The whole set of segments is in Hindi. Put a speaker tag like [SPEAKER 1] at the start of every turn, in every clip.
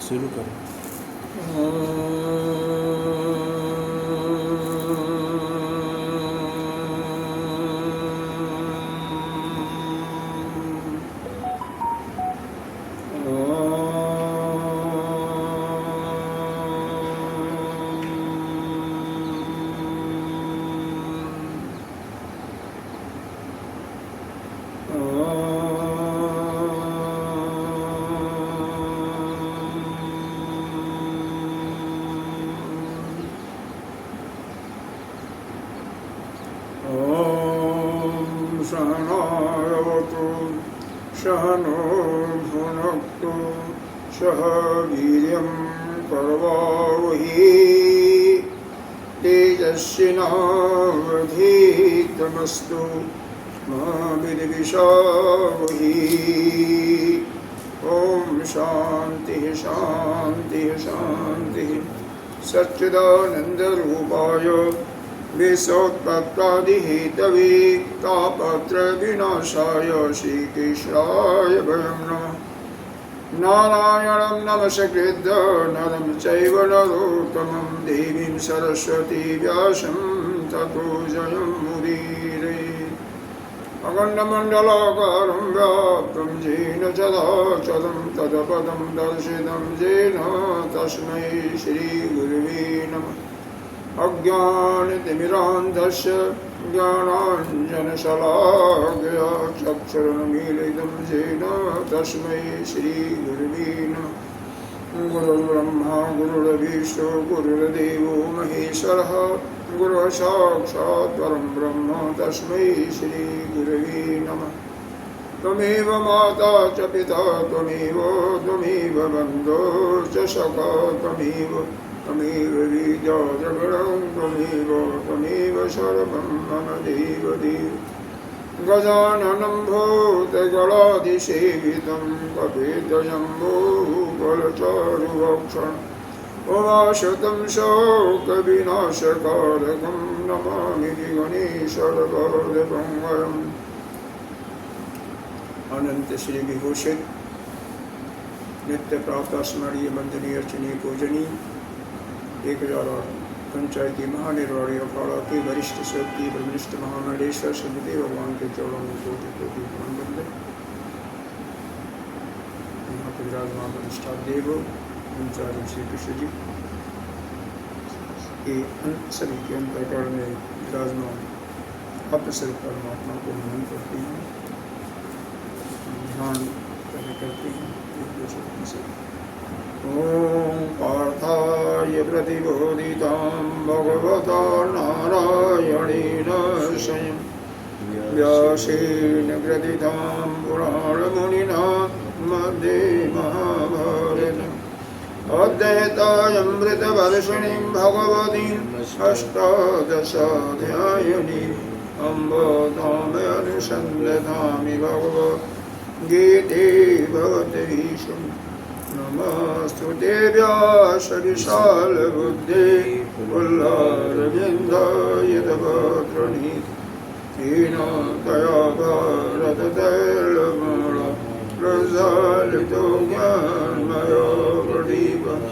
[SPEAKER 1] शुरू करो।
[SPEAKER 2] सहनावतु सहनो भुनक्तु सह वीर्यं करवावहै तेजस्विनावधीतमस्तु मा विद्विषावहै। ओम शांति शांति शांति। सच्चिदानंदरूपाय विश्वोत्पत्त्यादिहेतवे तापत्रयविनाशाय श्रीकृष्णाय वयं नमः। नारायणं नमस्कृत्य नरं चैव नरोत्तमं देवीं सरस्वती व्यासं ततो जयमुदीरये। अखण्डमण्डलाकारं व्याप्तं येन चराचरं तत्पदं दर्शितं येन तस्मै श्रीगुरुवे नमः। अज्ञानतिमिरान्धस्य ज्ञानाञ्जनशलाकया चक्षुरुन्मीलितं येन तस्मै श्रीगुरुवे नमः। गुरुर्ब्रह्मा गुरुर्विष्णु गुरुर्देवो महेश्वरः गुरुः साक्षात् परं ब्रह्म तस्मै श्रीगुरुवे नमः। त्वमेव माता च पिता त्वमेव बन्धो च सखा त्वमेव विद्या जगणं त्वमेव सर्वं मम देवदेव। गजाननं भूतगणाधिसेवितं कपिध्वजम्बूफलचारुभक्षणम् उमाशतं शोकविनाशकारकं नमामि गणेशवरदमङ्गलम्। अनंत श्री विभूषित नित्य प्राप्त स्मरणीय वंदनीय अर्चनीय पूजनीय 1008 पंचायती महानिर्वाणी अखाड़ा के वरिष्ठ स्वर्गीय ब्रह्मनिष्ठ महामंडलेश्वर सदगुरुदेव भगवान के चरणों में कोटि कोटि प्रणाम बंदे। यहाँ पर विराजमान प्रतिष्ठा देव आचार्य श्री कृष्ण जी के सभी के अंतःकरण में विराजमान अपस्वरूप परमात्मा को नमन करते हैं, ध्यान करते हैं। ओम पार्थाय प्रतिबोधितां भगवता नारायणेन स्वयं व्यासेन ग्रथितां पुराणमुनिना मध्ये महाभारतम् अद्वैतामृतवर्षिणीं भगवतीम् अष्टादशाध्यायिनीम् अम्ब तामनुसन्धतामि भगवद्गीते भवद्गीतं। नमस्तुते व्यासविशालबुद्धे पुल्लारविन्दाय तवप्रणीत येन तया भारततैलमूला प्रज्वालितो ज्ञानमयो प्रदीपः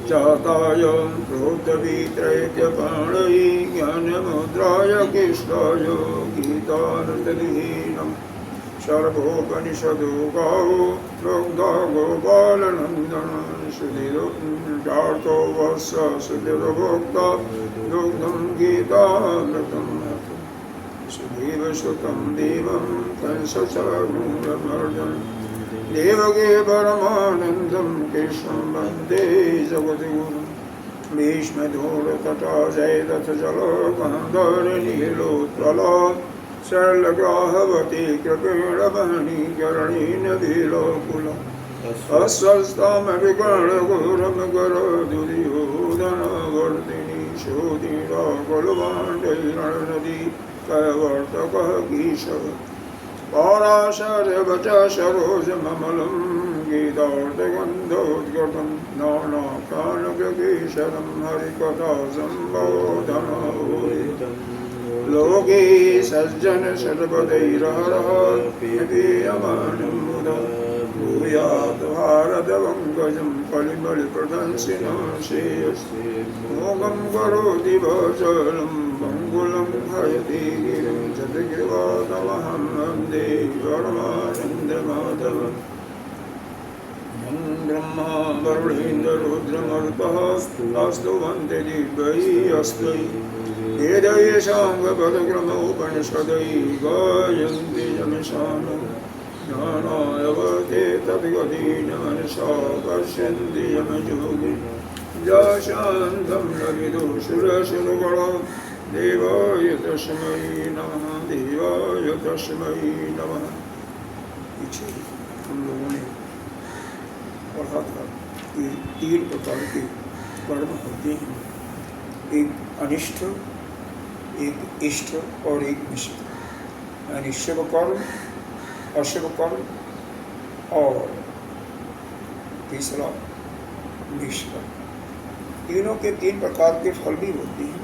[SPEAKER 2] चाताय प्रोक्तवित्रैक्यपाणये ज्ञानमुद्राय कृष्णाय गीतानन्दलीनं सर्वोपनिषदो गावो प्रोक्ता गोपालनन्दनं सुधीरो वत्स सुधीरभोक्ता दुग्धं गीतामृतं सुधीवसुतं देवं कंसचाणूरमर्दनं देवकी परमानन्दं कृष्णं वन्दे जगद्गुरुं। भीष्मधूरतटा जयरथजलकन्धरनीलोत्पला शैलग्राहवती कृपेणवहनी चरणेन विलोकुला अस्वस्थामविकर्णघोरं दुर्योधनवर्दिनी शोधिराकुलभाण्डैरणनदी कैवर्तकः गीशः पाराशरवच सरोजममलं गीतार्थगन्धोद्गतं नानाकानकेशरं हरिकथासम्बोधनोदितं। लोके सज्जन सर्वदैरहरः पीयमानं मुदा भूयात् भारत भरदवङ्गजं कलिमलिप्रदंसिनाशेयसे मोगं करोति भजलं मङ्गलं भयति गिरिं जतिग्रीवादमहं वन्दे परमानन्दमाधवम् ब्रह्मा वरुणेन्द्ररुद्रमरुतः स्तुवन्ते दिव्यैस्तैः वेदैशाङ्गपदक्रमोपनिषदै गायन्ति यमशानो ज्ञानायवते तद्गतेन मनसा पश्यन्ति यमयोगिन शान्तं न विदुषुरसुरगणो देवाय तस्मै नमः देवाय तस्मै नमः। पीछे हम लोगों ने पढ़ा था कि 3 प्रकार के कर्म होते हैं, एक अनिष्ट, एक इष्ट और एक निष्ठ, यानी शुभ कर्म, अशुभ कर्म और तीसरा निष्कर्म। तीनों के 3 प्रकार के फल भी होते हैं।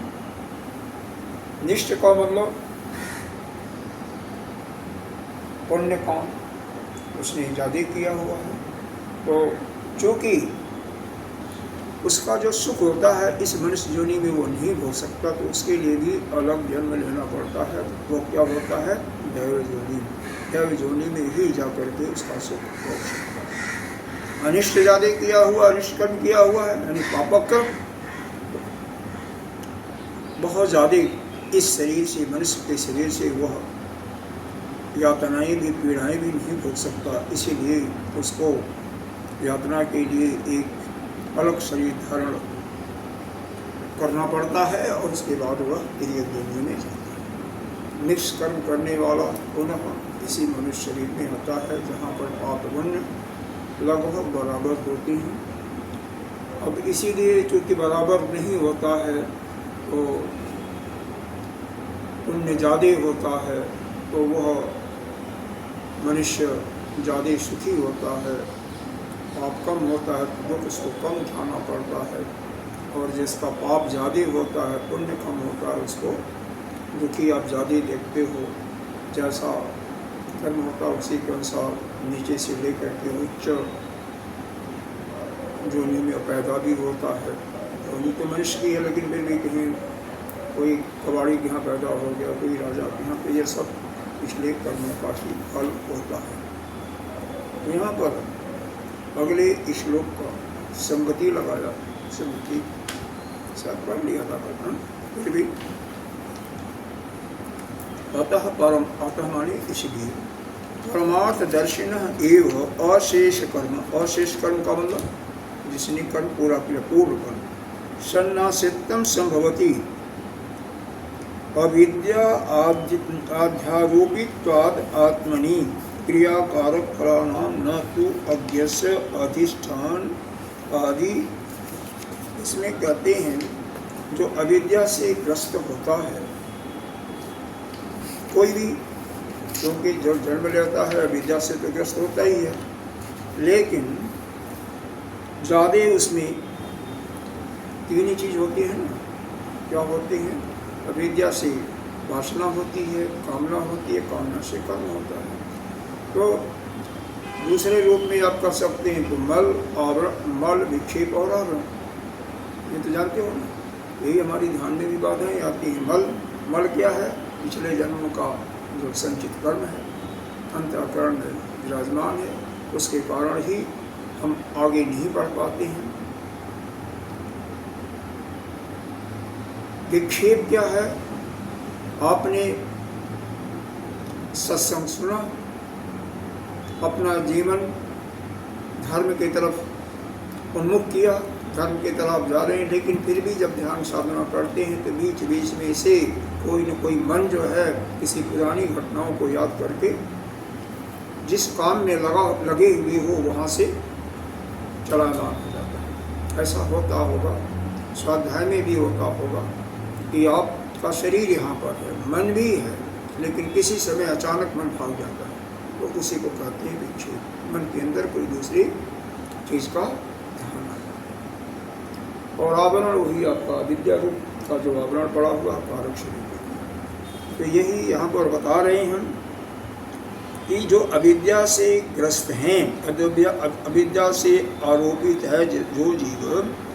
[SPEAKER 2] निष्ठ का मतलब पुण्य काम उसने ज़्यादा किया हुआ है, तो चूँकि उसका जो सुख होता है इस मनुष्य योनि में वो नहीं हो सकता, तो उसके लिए भी अलग जन्म लेना पड़ता है। वो क्या होता है? दैव योनि। दैव योनि में ही जा करके उसका सुख हो सकता है। अनिष्ट ज़्यादा किया हुआ, अनिष्ट कर्म किया हुआ है, यानी पापक कर्म बहुत ज़्यादा इस शरीर से, मनुष्य के शरीर से वह यातनाएं भी, पीड़ाएं भी नहीं भोग सकता, इसीलिए उसको यातना के लिए एक अलग शरीर धारण करना पड़ता है और उसके बाद वह तिर्यक योनि में जाता है। निष्कर्म करने वाला पुनः इसी मनुष्य शरीर में होता है, जहाँ पर पाप पुण्य लगभग बराबर होते हैं। अब इसीलिए क्योंकि बराबर नहीं होता है तो पुण्य ज़्यादा होता है, तो वह मनुष्य ज़्यादा सुखी होता है। पाप कम होता है तो दुख उसको कम उठाना पड़ता है, और जिसका पाप ज़्यादा होता है, पुण्य कम होता है, उसको दुखी आप ज़्यादा देखते हो। जैसा कर्म होता है उसी के अनुसार नीचे से लेकर के उच्च योनि में पैदा भी होता है। योनि तो मनुष्य की है, लेकिन फिर भी कहीं कोई कबाड़ी के यहाँ पैदा हो गया, कोई राजा के यहाँ पे, ये सब पिछले कर्मों का ही फल होता है। तो यहाँ पर अगले श्लोक का संगति लगाया, संगति सब पढ़ लिया था करना, फिर भी अतः परम, अतः माने इसलिए परमार्थ दर्शिन एव अशेष कर्म, अशेष कर्म का मतलब जिसने कर्म पूरा किया, पूर्ण कर्म, सन्नासितम संभवती अविद्या आध्यारोपित्वाद आत्मनि क्रियाकारक फलानाम न तो अज्ञस्य अधिष्ठान आदि। इसमें कहते हैं जो अविद्या से ग्रस्त होता है, कोई भी, क्योंकि जो जन्म लेता है अविद्या से तो ग्रस्त होता ही है, लेकिन ज़्यादा उसमें 3 ही चीज़ होती है ना। क्या होती हैं? अविद्या से वासना होती है, कामना होती है, कामना से कर्म होता है। तो दूसरे रूप में आप कर सकते हैं तो मल, आवरण, मल, विक्षेप और आवरण, ये तो जानते हो ना। यही हमारी ध्यान में भी बाधाएं आती हैं। मल, मल क्या है? पिछले जन्मों का जो संचित कर्म है, अंतःकरण में विराजमान है, उसके कारण ही हम आगे नहीं बढ़ पाते हैं। विक्षेप क्या है? आपने सत्संग सुना, अपना जीवन धर्म की तरफ उन्मुख किया, धर्म की तरफ जा रहे हैं, लेकिन फिर भी जब ध्यान साधना करते हैं तो बीच बीच में से कोई न कोई मन जो है किसी पुरानी घटनाओं को याद करके जिस काम में लगे हुए हो वहाँ से चलाना हो जाता है। ऐसा होता होगा, स्वाध्याय में भी होता होगा कि आपका शरीर यहाँ पर है, मन भी है, लेकिन किसी समय अचानक मन भाग जाता है, तो उसी को कहते हैं विक्षेप। मन के अंदर कोई दूसरी चीज़ का ध्यान आता है। और आवरण वही आपका विद्या रूप का जो आवरण पड़ा हुआ कारक शरीर। तो यही यहाँ पर बता रहे हैं हम कि जो अविद्या से ग्रस्त हैं, अविद्या से आरोपित है, जो जीव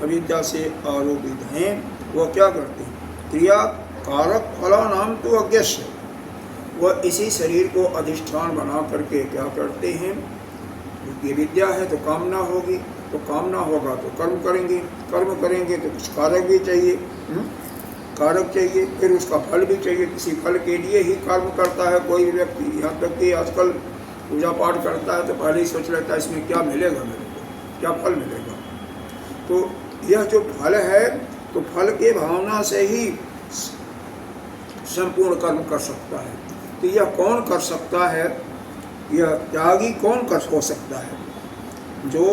[SPEAKER 2] अविद्या से आरोपित हैं, वो क्या करते हैं? क्रिया कारक फलानाम तो अज्ञस्य, वह इसी शरीर को अधिष्ठान बना करके क्या करते हैं? ये विद्या है तो कामना होगी, तो कामना होगा तो कर्म करेंगे, कर्म करेंगे तो कुछ कारक भी चाहिए, कारक चाहिए, फिर उसका फल भी चाहिए। किसी फल के लिए ही कर्म करता है कोई व्यक्ति। यहाँ तक कि आजकल पूजा पाठ करता है तो पहले ही सोच लेता है इसमें क्या मिलेगा, मेरे को क्या फल मिलेगा। तो यह जो फल है, तो फल के भावना से ही संपूर्ण कर्म कर सकता है। तो यह कौन कर सकता है? यह त्यागी कौन कर हो सकता है? जो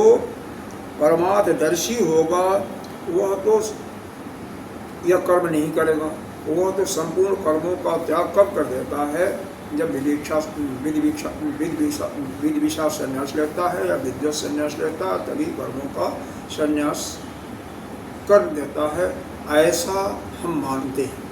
[SPEAKER 2] परमार्थदर्शी होगा वह तो यह कर्म नहीं करेगा, वह तो संपूर्ण कर्मों का त्याग कब कर देता है? जब विधि विषा संन्यास लेता है या विद्या संन्यास लेता है, तभी कर्मों का संन्यास कर देता है। ऐसा हम मानते हैं।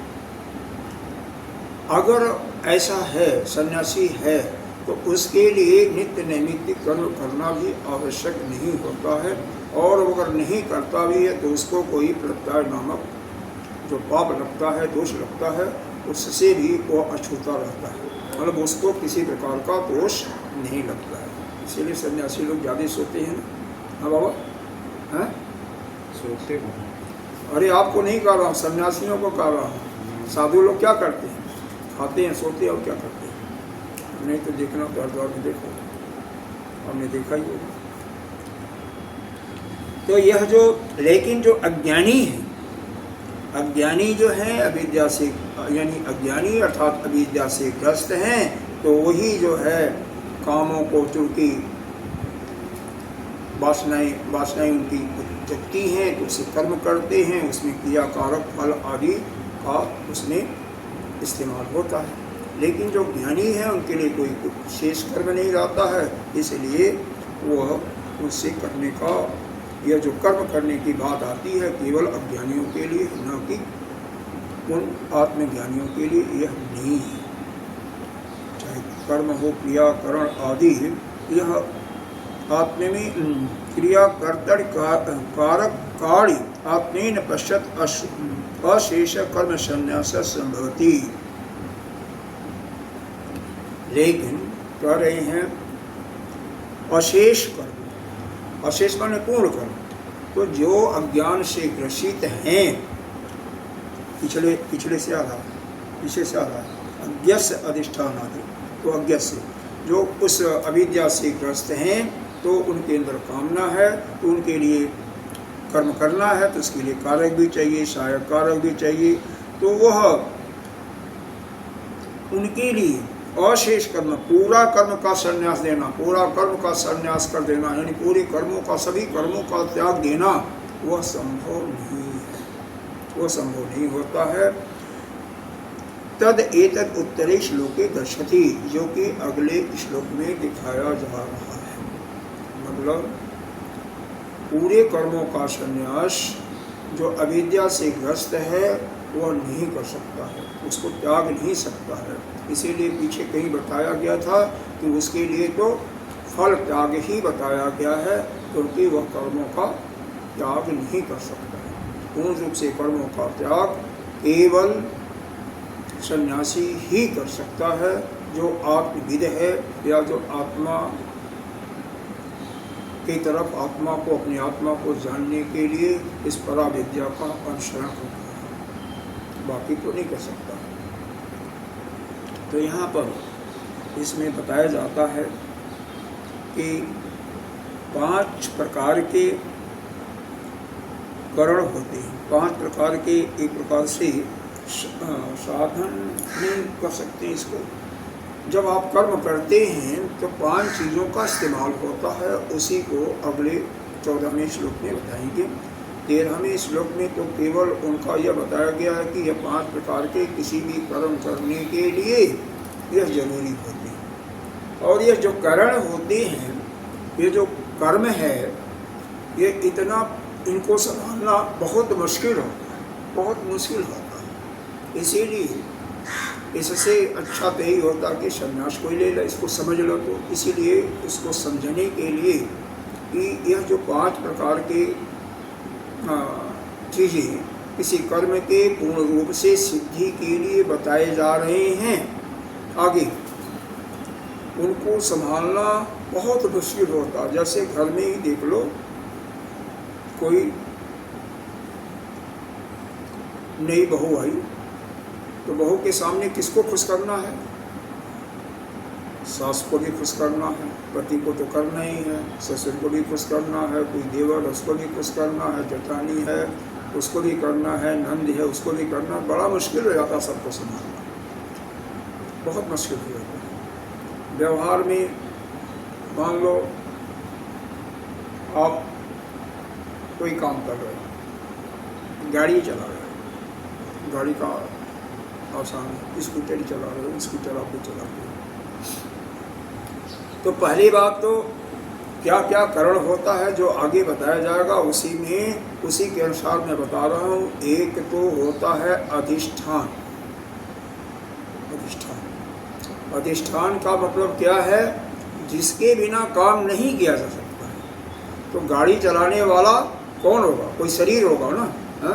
[SPEAKER 2] अगर ऐसा है, सन्यासी है, तो उसके लिए नित्य नैमित्तिक कर्म करना भी आवश्यक नहीं होता है। और अगर नहीं करता भी है तो उसको कोई प्रत्यय नामक जो पाप लगता है, दोष लगता है, उससे भी वो अछूता रहता है, मतलब उसको किसी प्रकार का दोष नहीं लगता है। इसीलिए सन्यासी लोग ज़्यादा सोते हैं ना। हाँ बाबा, हैं
[SPEAKER 1] सोते हैं।
[SPEAKER 2] अरे आपको नहीं कह रहा हूँ, सन्यासियों को कह रहा हूँ। साधु लोग क्या करते हैं? खाते हैं, सोते हैं और क्या करते हैं? नहीं तो देखना तो हरिद्वार में देखो, हमने देखा ही होगा। तो यह जो, लेकिन जो अज्ञानी है, अज्ञानी जो है अविद्या से, यानी अज्ञानी अर्थात अविद्या से ग्रस्त हैं, तो वही जो है कामों को, चूँकि वासनाएं उनकी जगती हैं तो उससे कर्म करते हैं, उसमें क्रिया कारक फल आदि का उसमें इस्तेमाल होता है। लेकिन जो ज्ञानी है उनके लिए कोई विशेष कर्म नहीं रहता है, इसलिए वह उससे करने का, यह जो कर्म करने की बात आती है केवल अज्ञानियों के लिए, न कि उन आत्मज्ञानियों के लिए यह नहीं है। चाहे कर्म हो, क्रियाकरण आदि, यह आत्मे में क्रिया कर्तव्य कारक कार्य आत्मेन पश्चात अशेष कर्म संन्यास संभवति। लेकिन कह रहे हैं अशेष कर्म, अशेष माने पूर्ण कर्म। तो जो अज्ञान से ग्रसित हैं, पिछले से आ रहा है, पीछे से आ रहा है, अज्ञस्य अधिष्ठान आदि, तो अज्ञ से जो उस अविद्या से ग्रस्त हैं, तो उनके अंदर कामना है, तो उनके लिए कर्म करना है, तो उसके लिए कारक भी चाहिए, सहायक कारक भी चाहिए। तो वह उनके लिए अशेष कर्म, पूरा कर्म का संन्यास देना, पूरा कर्म का संन्यास कर देना, यानी पूरे कर्मों का, सभी कर्मों का त्याग देना, वह संभव नहीं है, वह संभव नहीं होता है। तद एतद उत्तरे श्लोके दर्शति, जो कि अगले श्लोक में दिखाया जा रहा है। मतलब पूरे कर्मों का संन्यास जो अविद्या से ग्रस्त है वह नहीं कर सकता है, उसको त्याग नहीं सकता है। इसीलिए पीछे कहीं बताया गया था कि उसके लिए तो फल त्याग ही बताया गया है, क्योंकि वह कर्मों का त्याग नहीं कर सकता है। पूर्ण रूप से कर्मों का त्याग केवल सन्यासी ही कर सकता है, जो आत्मविद है, या जो आत्मा की तरफ, आत्मा को, अपनी आत्मा को जानने के लिए इस पराविद्या का अनुसरण करता है, बाकी तो नहीं कर सकता। तो यहाँ पर इसमें बताया जाता है कि 5 प्रकार के करण होते हैं, 5 प्रकार के, एक प्रकार से साधन नहीं कर सकते इसको। जब आप कर्म करते हैं तो 5 चीज़ों का इस्तेमाल होता है, उसी को अगले 14वें श्लोक में बताएंगे। 13वें श्लोक में तो केवल उनका यह बताया गया है कि यह 5 प्रकार के किसी भी कर्म करने के लिए यह जरूरी होते हैं। और यह जो करण होते हैं, ये जो कर्म है, ये इतना, इनको संभालना बहुत मुश्किल होता है, बहुत मुश्किल होता है। इसीलिए इससे अच्छा तो यही होता कि संन्यास कोई ले लो, इसको समझ लो। तो इसीलिए इसको समझने के लिए कि यह जो 5 प्रकार के चीज़ें किसी कर्म के पूर्ण रूप से सिद्धि के लिए बताए जा रहे हैं आगे, उनको संभालना बहुत मुश्किल होता। जैसे घर में ही देख लो, कोई नई बहू आई तो बहू के सामने किसको खुश करना है? सास को भी खुश करना है, पति को तो करना ही है, ससुर को भी खुश करना है, कोई देवर उसको भी खुश करना है, जेठानी है उसको भी करना है, नंद है उसको भी करना। बड़ा मुश्किल हो जाता सबको संभालना, बहुत मुश्किल हो जाता है। व्यवहार में मान लो आप कोई काम कर रहे हो, गाड़ी चला रहे हो, गाड़ी का आसान है, स्कूटर ही चला रहे हो, स्कूटर आप भी चलाते हो। तो पहली बात तो क्या क्या कारण होता है जो आगे बताया जाएगा, उसी के अनुसार मैं बता रहा हूँ। एक तो होता है अधिष्ठान। अधिष्ठान का मतलब क्या है? जिसके बिना काम नहीं किया जा सकता है। तो गाड़ी चलाने वाला कौन होगा? कोई शरीर होगा ना, है?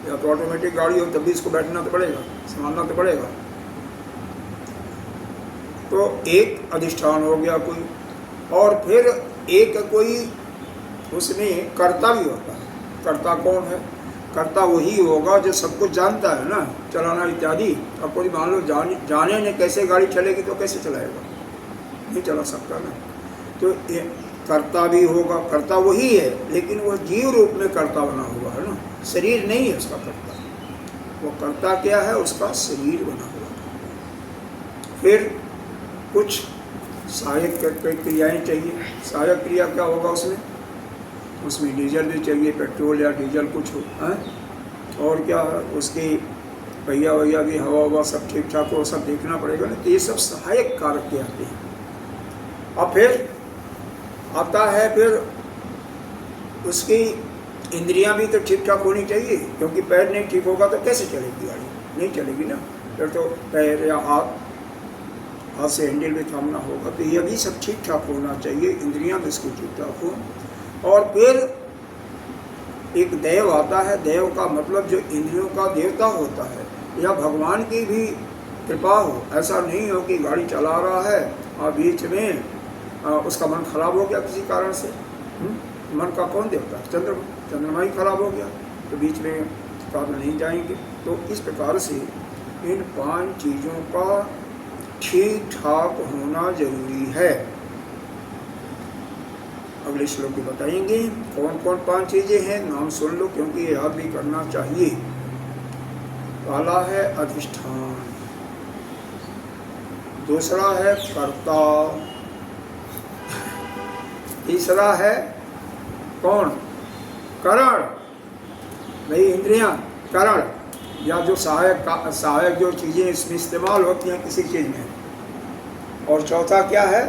[SPEAKER 2] या तो ऑटोमेटिक गाड़ी हो तब भी इसको बैठना तो पड़ेगा, संभालना तो पड़ेगा। तो एक अधिष्ठान हो गया कोई, और फिर एक कोई उसमें कर्ता भी होता है। कर्ता कौन है? कर्ता वही होगा जो सब कुछ जानता है ना, चलाना इत्यादि। अब कोई मान लो जाने ने कैसे गाड़ी चलेगी तो कैसे चलाएगा? नहीं चला सकता ना। तो कर्ता भी होगा, कर्ता वही है, लेकिन वह जीव रूप में कर्ता बना हुआ है ना, शरीर नहीं है उसका कर्ता। वो कर्ता क्या है? उसका शरीर बना हुआ है। फिर कुछ सहायक क्रियाएं चाहिए। सहायक क्रिया क्या होगा उसमें डीजल भी चाहिए, पेट्रोल या डीजल कुछ हो, है? और क्या है? उसके पहिया वैया भी हवा सब ठीक ठाक हो, सब देखना पड़ेगा ना। तो ये सब सहायक कारक के आते हैं। अब फिर आता है फिर उसकी इंद्रियां भी तो ठीक ठाक होनी चाहिए, क्योंकि पैर नहीं ठीक होगा तो कैसे चलेगी गाड़ी? नहीं चलेगी ना। फिर तो पैर या हाथ से हैंडल भी थामना होगा। तो ये भी सब ठीक ठाक होना चाहिए, इंद्रियां भी इसको ठीक ठाक हो। और फिर एक देव आता है। देव का मतलब जो इंद्रियों का देवता होता है, या भगवान की भी कृपा हो। ऐसा नहीं हो कि गाड़ी चला रहा है और बीच में उसका मन खराब हो गया किसी कारण से। मन का कौन देवता? चंद्रमा ही खराब हो गया तो बीच में काम नहीं जाएंगे। तो इस प्रकार से इन 5 चीज़ों का ठीक ठाक होना जरूरी है। अगले श्लोक में बताएंगे कौन कौन 5 चीजें हैं। नाम सुन लो, क्योंकि ये याद भी करना चाहिए। पहला है अधिष्ठान, दूसरा है कर्ता, तीसरा है कौन? करण, भाई इंद्रियां, करण या जो सहायक जो चीज़ें इसमें इस्तेमाल होती हैं किसी चीज़ में। और चौथा क्या है?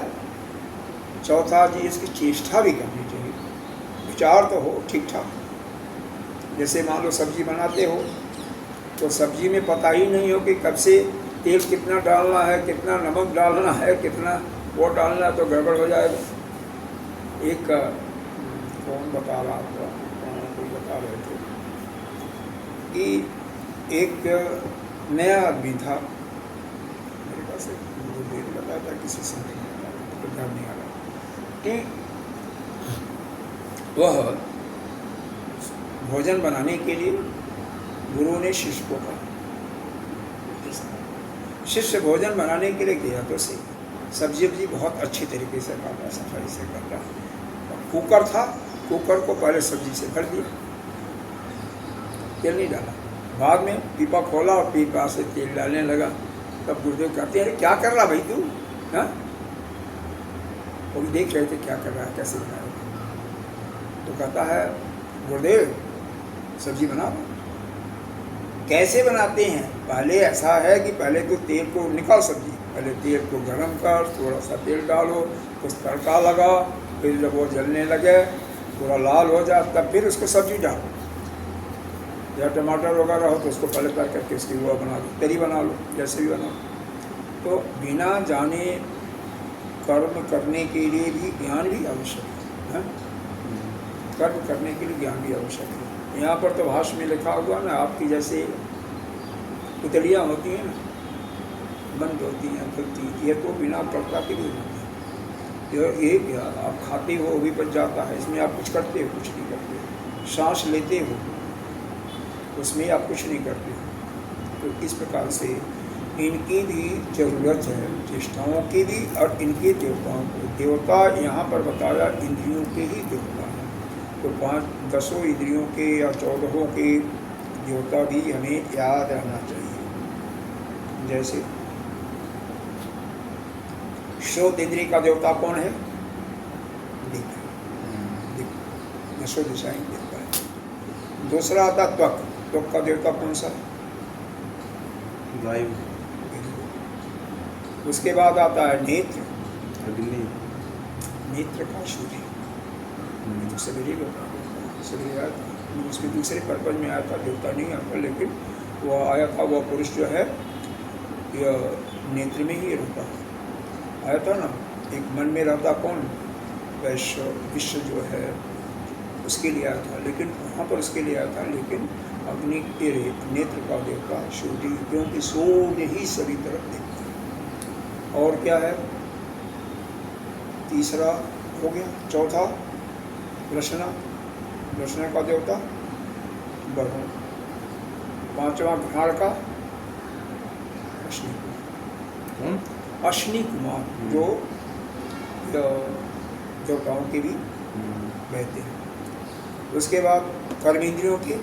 [SPEAKER 2] चौथा जी इसकी चेष्टा भी करनी चाहिए, विचार तो हो ठीक ठाक। जैसे मान लो सब्जी बनाते हो तो सब्जी में पता ही नहीं हो कि कब से तेल कितना डालना है, कितना नमक डालना है, कितना वो डालना है, तो गड़बड़ हो जाएगा। एक कौन बता रहा था, कोई बता रहे थे कि एक नया आदमी था, मेरे पास एक बताया था, किसी से ध्यान नहीं आ रहा, कि वह भोजन बनाने के लिए गुरु ने शिष्य को कहा। शिष्य भोजन बनाने के लिए गया तो सही, सब्जी वब्जी बहुत अच्छी तरीके से काटा, सफाई से काटा। कुकर था, कुकर को पहले सब्जी से भर दिया, तेल नहीं डाला। बाद में पीपा खोला और पीपा से तेल डालने लगा। तब गुरुदेव कहते हैं, अरे क्या कर रहा भाई तू? हाँ, वो भी देख रहे थे क्या कर रहा है, कैसे बना रहा है। तो कहता है, गुरुदेव सब्जी बना। कैसे बनाते हैं? पहले ऐसा है कि पहले तो तेल को निकाल, सब्जी पहले तेल को गरम कर, थोड़ा सा तेल डालो, कुछ तड़का लगा, फिर जब वो जलने लगे पूरा लाल हो जाए तब फिर उसको सब्जी डालो। या टमाटर वगैरह हो तो उसको पहले तल करके इसकी वो बना लो, तरी बना लो, जैसे भी बना लो। तो बिना जाने कर्म करने के लिए भी ज्ञान भी आवश्यक है। कर्म करने के लिए ज्ञान भी आवश्यक है। यहाँ पर तो भाष्य में लिखा हुआ ना, आपकी जैसे पुतलियाँ होती हैं ना, बंद होती हैं खुलती, ये तो बिना कर्ता के लिए होती है। ये क्या आप खाते हो भी बच जाता है, इसमें आप कुछ करते हो? कुछ नहीं करते। सांस लेते हो उसमें आप कुछ नहीं करते हो। तो इस प्रकार से इनकी भी जरूरत है, चेष्टाओं की भी, और इनके देवताओं को। देवता यहाँ पर बताया इंद्रियों के ही देवता हैं। तो 10 इंद्रियों के या 14 के देवता भी हमें याद रहना चाहिए। जैसे श्रोत इंद्रिय का देवता कौन है? दिख। 10 दिशाएं देवता है। दूसरा आता त्वक। त्वक का देवता कौन सा?
[SPEAKER 1] वायु।
[SPEAKER 2] उसके बाद आता है नेत्र।
[SPEAKER 1] अग्नि।
[SPEAKER 2] नेत्र का सूर्य। तो सवेरे सवेरे आया था, उसमें दूसरे पर्पज में आया था, देवता नहीं आता, लेकिन वह आया था। वह पुरुष जो है यह नेत्र में ही रहता है, आया था ना। एक मन में रहता कौन? वैश्य विश्व जो है उसके लिए आया था, लेकिन वहाँ पर उसके लिए आया था, लेकिन अग्नि के नेत्र का देवता सूर्य, क्योंकि सूर्य ही सभी तरफ देखता है। और क्या है? तीसरा हो गया। चौथा रचना। रचना का देवता वरुण। 5वां घ्राण का अश्विनी कुमार। अश्विनी कुमार जो देवताओं के भी बहते हैं। उसके बाद कर्मेंद्रियों के।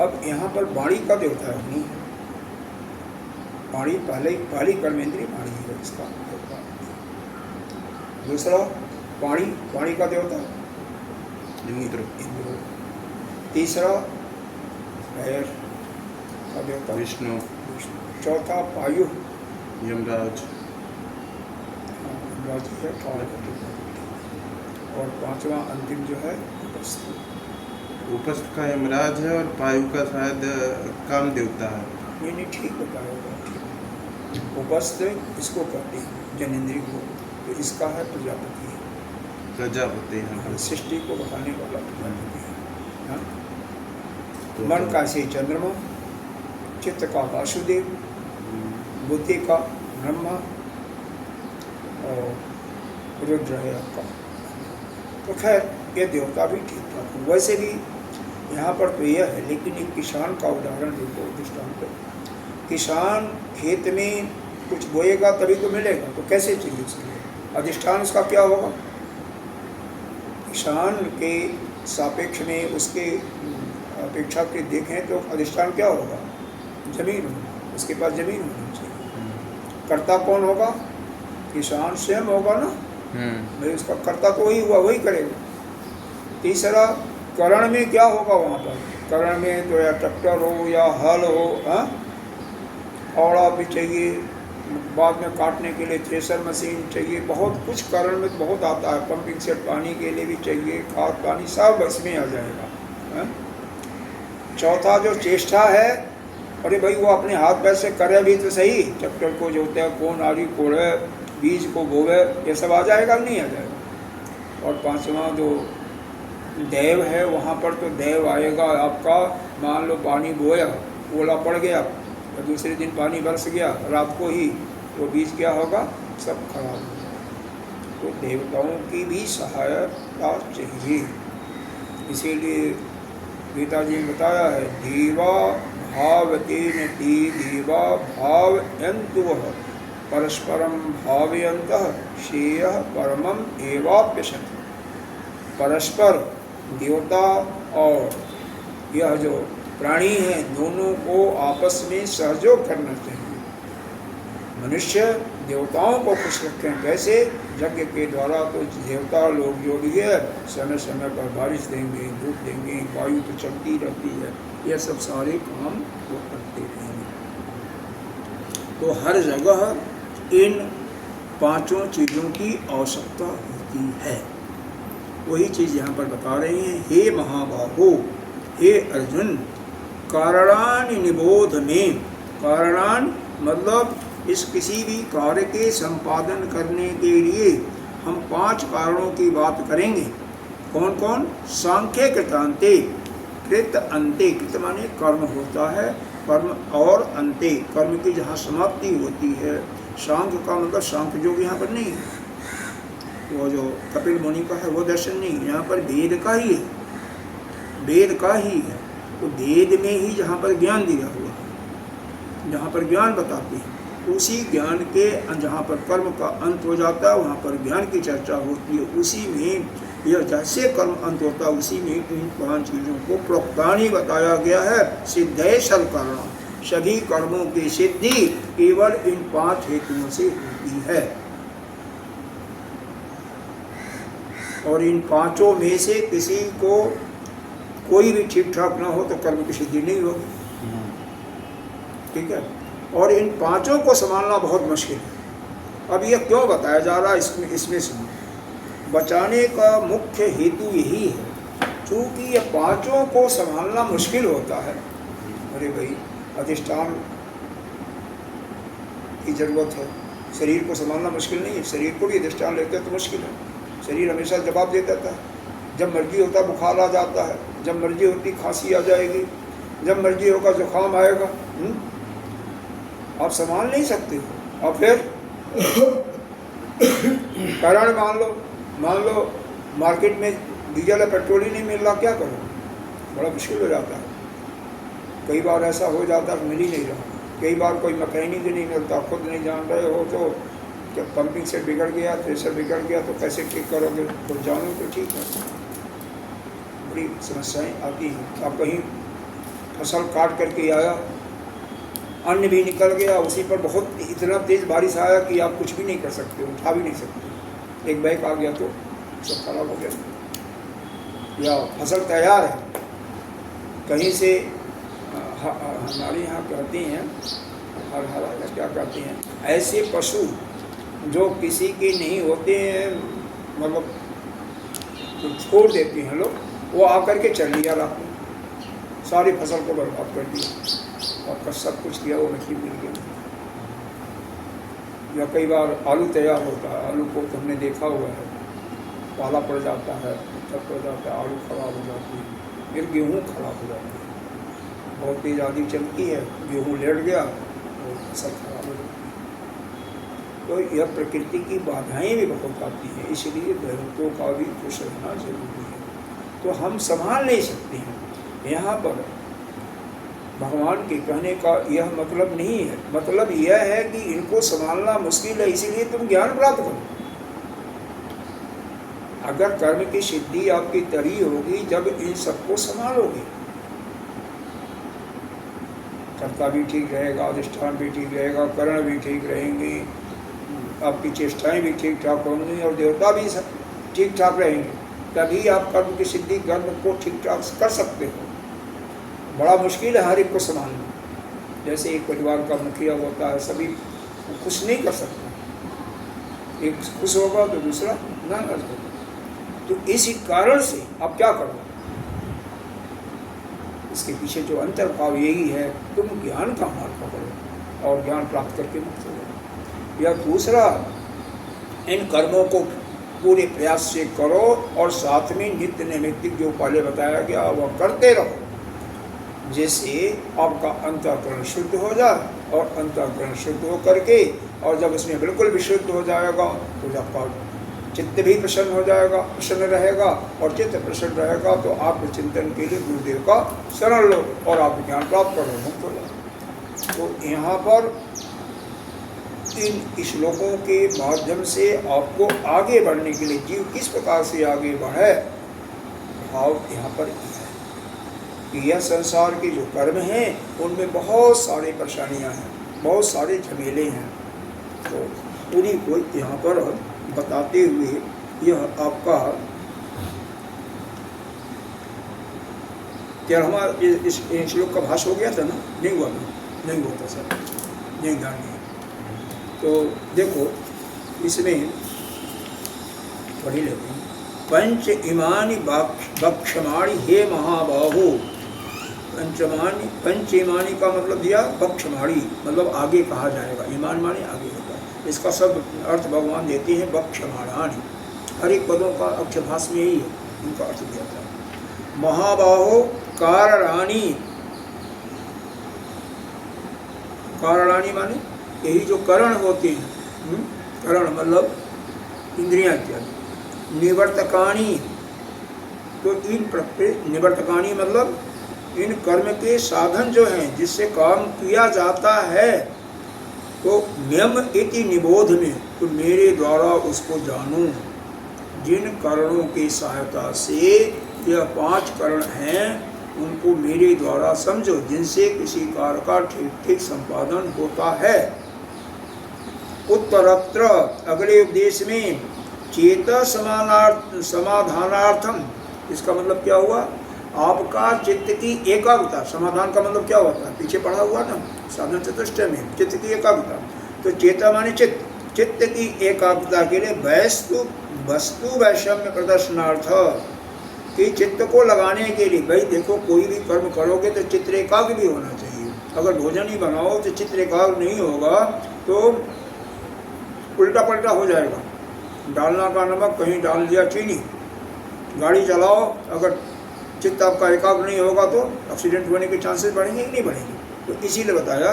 [SPEAKER 2] अब यहाँ पर वाणी का देवता है अग्नि। वाणी पहली कर्मेंद्रिय वाणी है इसका देवता। दूसरा वाणी का देवता इंद्र। तीसरा पैर का देवता विष्णु। चौथा वायु यमराज है। और 5वां अंतिम जो है उपस्थ।
[SPEAKER 1] उपस्थ का यमराज है और वायु का शायद काम देवता है।
[SPEAKER 2] नहीं ठीक बताया। उपस्थ इसको कहते हैं जनेंद्रिय को, तो इसका है प्रजापति।
[SPEAKER 1] प्रजापति है
[SPEAKER 2] सृष्टि को बताने वाला प्रजापति है। मन का से चंद्रमा, चित्त का वासुदेव, बुद्धि का ब्रह्मा, और रुद्र है आपका। तो खैर ये देवता भी ठीक ठाक है। वैसे भी यहाँ पर तो यह है, लेकिन एक किसान का उदाहरण देखो दृष्टांत। किसान खेत में कुछ बोएगा तभी तो मिलेगा, तो कैसे चाहिए उसके लिए? अधिष्ठान उसका क्या होगा? किसान के सापेक्ष में उसके अपेक्षा के देखें तो अधिष्ठान क्या होगा? जमीन होगा। उसके पास जमीन होनी चाहिए। कर्ता कौन होगा? किसान स्वयं होगा ना। भाई उसका कर्ता तो वही हुआ, वही करेगा। तीसरा करण में क्या होगा? वहाँ पर करण में तो या ट्रैक्टर हो या हल हो, औड़ा भी चाहिए, बाद में काटने के लिए थ्रेसर मशीन चाहिए, बहुत कुछ करण में बहुत आता है। पंपिंग सेट पानी के लिए भी चाहिए, खाद पानी सब इसमें आ जाएगा। चौथा जो चेष्टा है, अरे भाई वो अपने हाथ पैर से करे भी तो सही। ट्रैक्टर को जोते, कौन आरी कोड़े, बीज को बोवे, ये सब आ जाएगा नहीं आ जाएगा। और 5वां जो देव है, वहाँ पर तो देव आएगा आपका। मान लो पानी बोया, ओला पड़ गया, और दूसरे दिन पानी बरस गया रात को ही, वो बीज क्या होगा? सब खराब हो जाएगा। तो देवताओं की भी सहायता चाहिए। इसीलिए गीता जी ने बताया है, देवा भावतेन ते देवा भावयन्तुः परस्परम भावयन्तः श्रेयः परमम एवाप्यशन्ति। परस्पर देवता और यह जो प्राणी हैं, दोनों को आपस में सहयोग करना चाहिए। मनुष्य देवताओं को खुश रखें। कैसे? यज्ञ के द्वारा तो देवता लोग जो भी है समय समय पर बारिश देंगे, धूप देंगे, वायु तो चलती रहती है, यह सब सारे काम वो करते रहेंगे। तो हर जगह इन 5 चीज़ों की आवश्यकता होती है। वही चीज़ यहाँ पर बता रहे हैं। हे महाबाहो, हे अर्जुन, कारणानि निबोध में। कारणान मतलब इस किसी भी कार्य के संपादन करने के लिए हम 5 कारणों की बात करेंगे। कौन कौन? सांख्य कृतांते, कृत अंते, कृत माने कर्म होता है, कर्म, और अंते कर्म की जहाँ समाप्ति होती है। सांख्य का मतलब सांख्य योग यहाँ पर नहीं है, वो जो कपिल मुनि का है वो दर्शन नहीं, यहाँ पर वेद का ही है, वेद का ही है। तो वेद में ही जहाँ पर ज्ञान दिया हुआ है, जहाँ पर ज्ञान बताते हैं, उसी ज्ञान के जहाँ पर कर्म का अंत हो जाता है वहाँ पर ज्ञान की चर्चा होती है। उसी में यह जैसे कर्म अंत होता है उसी में इन 5 चीज़ों को प्रोक्तानी बताया गया है। सिद्धे सल कारण, सभी कर्मों की सिद्धि केवल इन 5 हेतुओं से होती है। और इन 5 में से किसी को कोई भी ठीक ठाक ना हो तो कर्म की सिद्धि नहीं होगी। ठीक है। और इन 5 को संभालना बहुत मुश्किल है। अब यह क्यों बताया जा रहा है इसमें सुनो। बचाने का मुख्य हेतु यही है, क्योंकि ये 5 को संभालना मुश्किल होता है। अरे भाई, अधिष्ठान की जरूरत है, शरीर को संभालना मुश्किल नहीं है। शरीर को भी अधिष्ठान लेते हैं तो मुश्किल है। शरीर हमेशा जवाब दे देता है। जब मर्जी होता है बुखार आ जाता है, जब मर्जी होती खांसी आ जाएगी, जब मर्जी होगा जुकाम आएगा। आप संभाल नहीं सकते हो। और फिर कारण मान लो मार्केट में डीजल या पेट्रोल ही नहीं मिल रहा, क्या करो? बड़ा मुश्किल हो जाता है। कई बार ऐसा हो जाता है मिल ही नहीं रहा। कई बार कोई मैकेनिक नहीं मिलता, खुद नहीं जान रहे हो तो जब पंपिंग सेट बिगड़ गया, प्रेशर बिगड़ गया तो कैसे ठीक करोगे? तो जानो तो ठीक है। बड़ी समस्याएं आती हैं। आप कहीं फसल काट करके आया, अन्न भी निकल गया, उसी पर बहुत इतना तेज़ बारिश आया कि आप कुछ भी नहीं कर सकते, उठा भी नहीं सकते। एक बैग आ गया तो सब खराब हो गया। या फसल तैयार है, कहीं से हमारे यहाँ कहते हैं हर क्या कहते हैं, ऐसे पशु जो किसी के नहीं होते हैं, मतलब तो छोड़ देते हैं लोग, वो आकर के चल लिया रात में, सारी फसल को बर्बाद कर दिया। आपका सब कुछ किया वो मिट्टी मिल गया। या कई बार आलू तैयार होता है, आलू को तो हमने देखा हुआ है, पाला पड़ जाता है, पत्थर पड़ जाता है, आलू खराब हो जाती है। फिर गेहूँ खराब हो जाती है, बहुत तेज आंधी चलती है, गेहूँ लेट गया और फसल खराब हो जाती है। तो यह प्रकृति की बाधाएं भी बहुत आती हैं, इसलिए देवताओं का भी खुश रहना जरूरी है। तो हम संभाल नहीं सकते हैं। यहाँ पर भगवान के कहने का यह मतलब नहीं है, मतलब यह है कि इनको संभालना मुश्किल है, इसीलिए तुम ज्ञान प्राप्त करो। अगर कर्म की सिद्धि आपकी तभी होगी जब इन सबको संभालोगे। कर्ता भी ठीक रहेगा, अधिष्ठान भी ठीक रहेगा, कर्ण भी ठीक रहेंगे, आपकी चेष्टाएं भी ठीक ठाक होंगी और देवता भी ठीक ठाक रहेंगे, तभी आप कर्म की सिद्धि, कर्म को ठीक ठाक कर सकते हो। बड़ा मुश्किल है हर एक को संभालना। जैसे एक परिवार का मुखिया होता है, सभी खुश नहीं कर सकता, एक खुश होगा तो दूसरा नाराज होगा। तो इसी कारण से आप क्या करो, इसके पीछे जो अंतर्भाव यही है, तुम ज्ञान का मार्ग पकड़ो और ज्ञान प्राप्त करके मुक्त हो। या दूसरा, इन कर्मों को पूरे प्रयास से करो और साथ में नित्य नैमित्तिक जो पहले बताया गया वह करते रहो, जिससे आपका अंतःकरण शुद्ध हो जाए। और अंतःकरण शुद्ध हो करके और जब इसमें बिल्कुल विशुद्ध हो जाएगा तो आपका चित्त भी प्रसन्न हो जाएगा, प्रसन्न रहेगा। और चित्त प्रसन्न रहेगा तो आप चिंतन के लिए गुरुदेव का शरण लो और आप ज्ञान प्राप्त करो, मुक्त हो जाए। तो यहाँ पर इन श्लोकों के माध्यम से आपको आगे बढ़ने के लिए, जीव किस प्रकार से आगे बढ़े, भाव यहाँ पर कि यह संसार के जो कर्म हैं उनमें बहुत सारी परेशानियाँ हैं, बहुत सारे झमेले हैं। तो पूरी को यहाँ पर बताते हुए यह आपका क्या हमारा इस श्लोक का भाष्य हो गया था ना? नहीं हुआ था, नहीं हुआ था सर, नहीं ध्यान नहीं। तो देखो इसमें पढ़ी लेते हैं। पंच इमानि बक्षमाणि हे महाबाहो पंचेमानी का मतलब दिया बक्षमाणी, मतलब आगे कहा जाएगा। ईमान माने आगे होता है। इसका सब अर्थ भगवान देते हैं बक्षमाणानि। हर एक पदों का अक्षभाष में ही उनका अर्थ दिया था। महाबाहो कारणानि, कारणानि माने यही जो करण होते हैं, करण मतलब इंद्रियां इत्यादि। निवर्तकानी, तो इन निवर्तकानी मतलब इन कर्म के साधन जो हैं जिससे काम किया जाता है, तो नियम इति निबोध में, तो मेरे द्वारा उसको जानूं। जिन करणों की सहायता से यह 5 करण हैं उनको मेरे द्वारा समझो, जिनसे किसी कार्य का ठीक ठीक संपादन होता है। उत्तरत्र, अगले उपदेश में चेत समाधानार्थम, इसका मतलब क्या हुआ? आपका चित्त की एकाग्रता। समाधान का मतलब क्या होता है? पीछे पढ़ा हुआ ना साधन चतुष्टय में, चित्त की एकाग्रता। तो चेता माने चित्त, चित्त की एकाग्रता के लिए वस्तु वैषम्य प्रदर्शनार्थ, कि चित्त को लगाने के लिए, भाई देखो कोई भी कर्म करोगे तो चित्त एकाग्र भी होना चाहिए। अगर भोजन ही बनाओ तो चित्त एकाग्र नहीं होगा तो उल्टा पलटा हो जाएगा। डालना का नमक कहीं डाल दिया चीनी। गाड़ी चलाओ, अगर चित्त आपका एकाग्र नहीं होगा तो एक्सीडेंट होने के चांसेस बढ़ेंगे कि नहीं बढ़ेंगे। तो इसीलिए बताया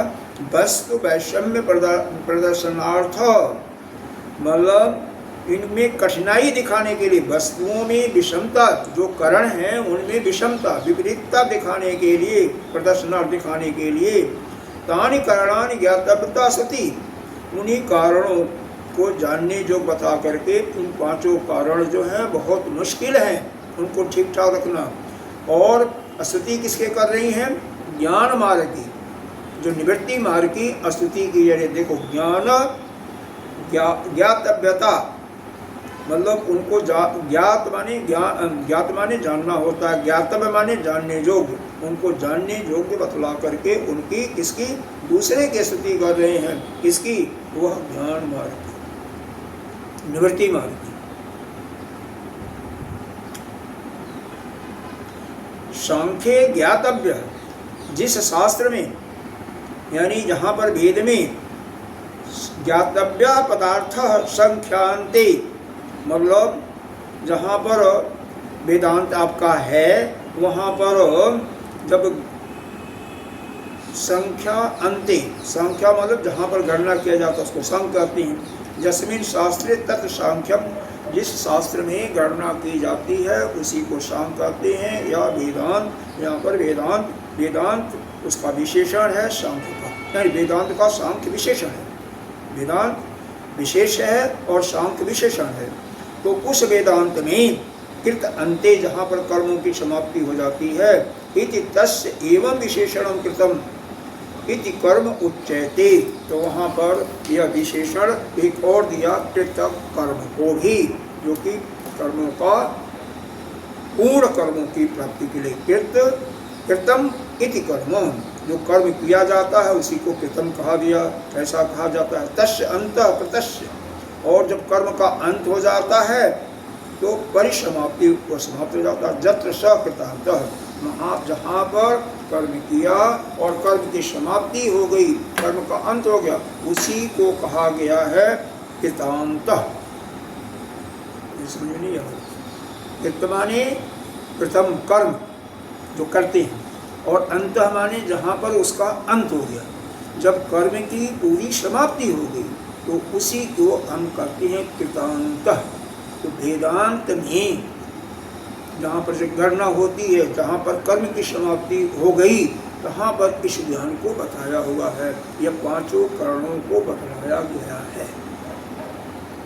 [SPEAKER 2] वस्तु वैषम्य प्रदर्शनार्थ, मतलब इनमें कठिनाई दिखाने के लिए, वस्तुओं में विषमता, जो करण हैं उनमें विषमता विपरीतता दिखाने के लिए, प्रदर्शनार्थ दिखाने के लिए, तानि करणानि ज्ञातव्यता सती, उन्हीं कारणों को जानने जो बता करके उन 5 कारण जो हैं बहुत मुश्किल हैं, उनको ठीक ठाक रखना। और स्तुति किसके कर रही हैं? ज्ञान मार्ग की, जो निवृत्ति मार्ग की स्तुति की जा रही है। देखो ज्ञान ज्ञातव्यता मतलब उनको ज्ञात माने जानना होता है, ज्ञातव्य माने जानने योग्य, उनको जानने योग्य बतला करके उनकी किसकी? दूसरे की स्तुति कर रहे हैं। किसकी? वह ज्ञान मार्ग की, निवृत्ति मार्ग की। सांख्ये ज्ञातव्य, जिस शास्त्र में यानी जहाँ पर वेद में ज्ञातव्य पदार्थ संख्यांते, मतलब जहाँ पर वेदांत आपका है वहाँ पर जब संख्या अंते, संख्या मतलब जहाँ पर गणना किया जाता है उसको संख्या कहते हैं। जस्मिन शास्त्रे तत् सांख्यम, जिस शास्त्र में गणना की जाती है उसी को सांख्य कहते हैं, या वेदांत। यहाँ पर वेदांत उसका विशेषण है सांख्य का, यानी वेदांत का सांख्य विशेषण है। वेदांत विशेष है और सांख्य विशेषण है। तो उस वेदांत में कृत अंते, जहाँ पर कर्मों की समाप्ति हो जाती है, इति तस्य एवं विशेषणं कृतम इति कर्म उच्यते, तो वहाँ पर यह विशेषण एक और दिया कृत कर्म को भी, जो कि कर्मों का पूर्ण कर्मों की प्राप्ति के लिए कृतम इति कर्म, जो कर्म किया जाता है उसी को कृतम कहा दिया। ऐसा कहा जाता है तस्य अंत कृतस्य, और जब कर्म का अंत हो जाता है तो परिसमाप्ति को समाप्त हो जाता है। जत्र सकृतांतः, जहाँ पर कर्म किया और कर्म की समाप्ति हो गई, कर्म का अंत हो गया, उसी को कहा गया है कृतांतः। समझ नहीं आया? कृत माने प्रथम कर्म जो करते हैं, और अंत माने जहाँ पर उसका अंत हो गया। जब कर्म की पूरी समाप्ति हो गई तो उसी को हम कहते हैं कृतांतः। तो वेदांत में जहाँ पर गणना होती है, जहाँ पर कर्म की समाप्ति हो गई, वहाँ पर इस ज्ञान को बताया हुआ है। यह 5 कारणों को बताया गया है।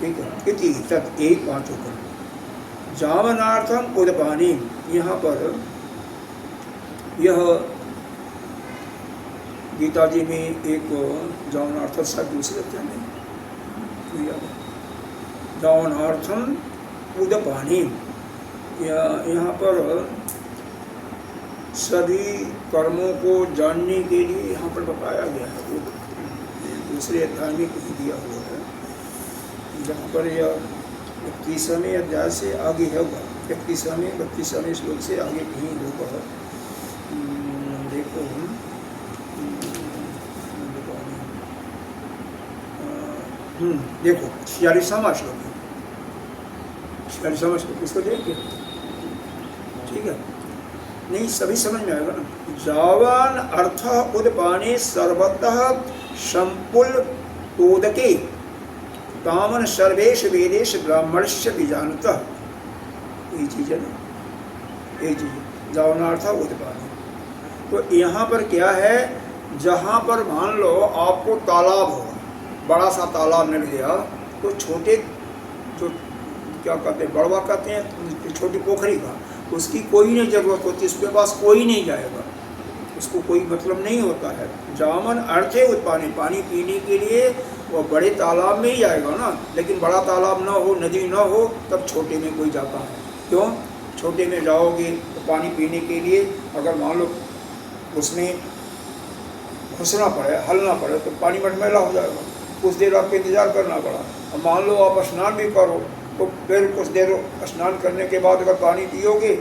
[SPEAKER 2] ठीक है, इति तत् यही 5 करण। जावनार्थम उदपानी, यहाँ पर यह गीता जी में एक जावनार्थ शब्द दूसरे नहीं, जावनार्थम उदपानी, यहाँ पर सभी कर्मों को जानने के लिए यहाँ पर बताया गया है। दूसरे अध्याय में कहीं दिया हुआ है, जहाँ पर यह 31वें अध्याय से आगे होगा, 31वें 32वें श्लोक से आगे कहीं होगा। देखो 46वां श्लोक है, 46वां श्लोक इसको देखिए, ठीक है, नहीं सभी समझ में आएगा ना। जावान अर्थ उदपाने सर्वतः संपुल तोदके तामन सर्वेश वेदेश ब्राह्मणस्य बीजानतः, ये चीज है ना, ये चीज जावान अर्थ उदपाने। तो यहाँ पर क्या है, जहाँ पर मान लो आपको तालाब हो, बड़ा सा तालाब मिल गया, तो छोटे जो क्या कहते हैं, बड़वा कहते हैं, छोटी पोखरी का, उसकी कोई नहीं ज़रूरत होती, उसके पास कोई नहीं जाएगा, उसको कोई मतलब नहीं होता है। जामन अर्थ है उत्पानी, पानी पीने के लिए वो बड़े तालाब में ही जाएगा ना, लेकिन बड़ा तालाब ना हो, नदी ना हो, तब छोटे में कोई जाता है। क्यों? छोटे में जाओगे तो पानी पीने के लिए अगर मान लो उसमें घुसना पड़े, हलना पड़े, तो पानी मटमैला हो जाएगा, कुछ देर आपको इंतज़ार करना पड़ा। अब मान लो आप स्नान भी करो, तो फिर कुछ देर स्नान करने के बाद अगर पानी पियोगे,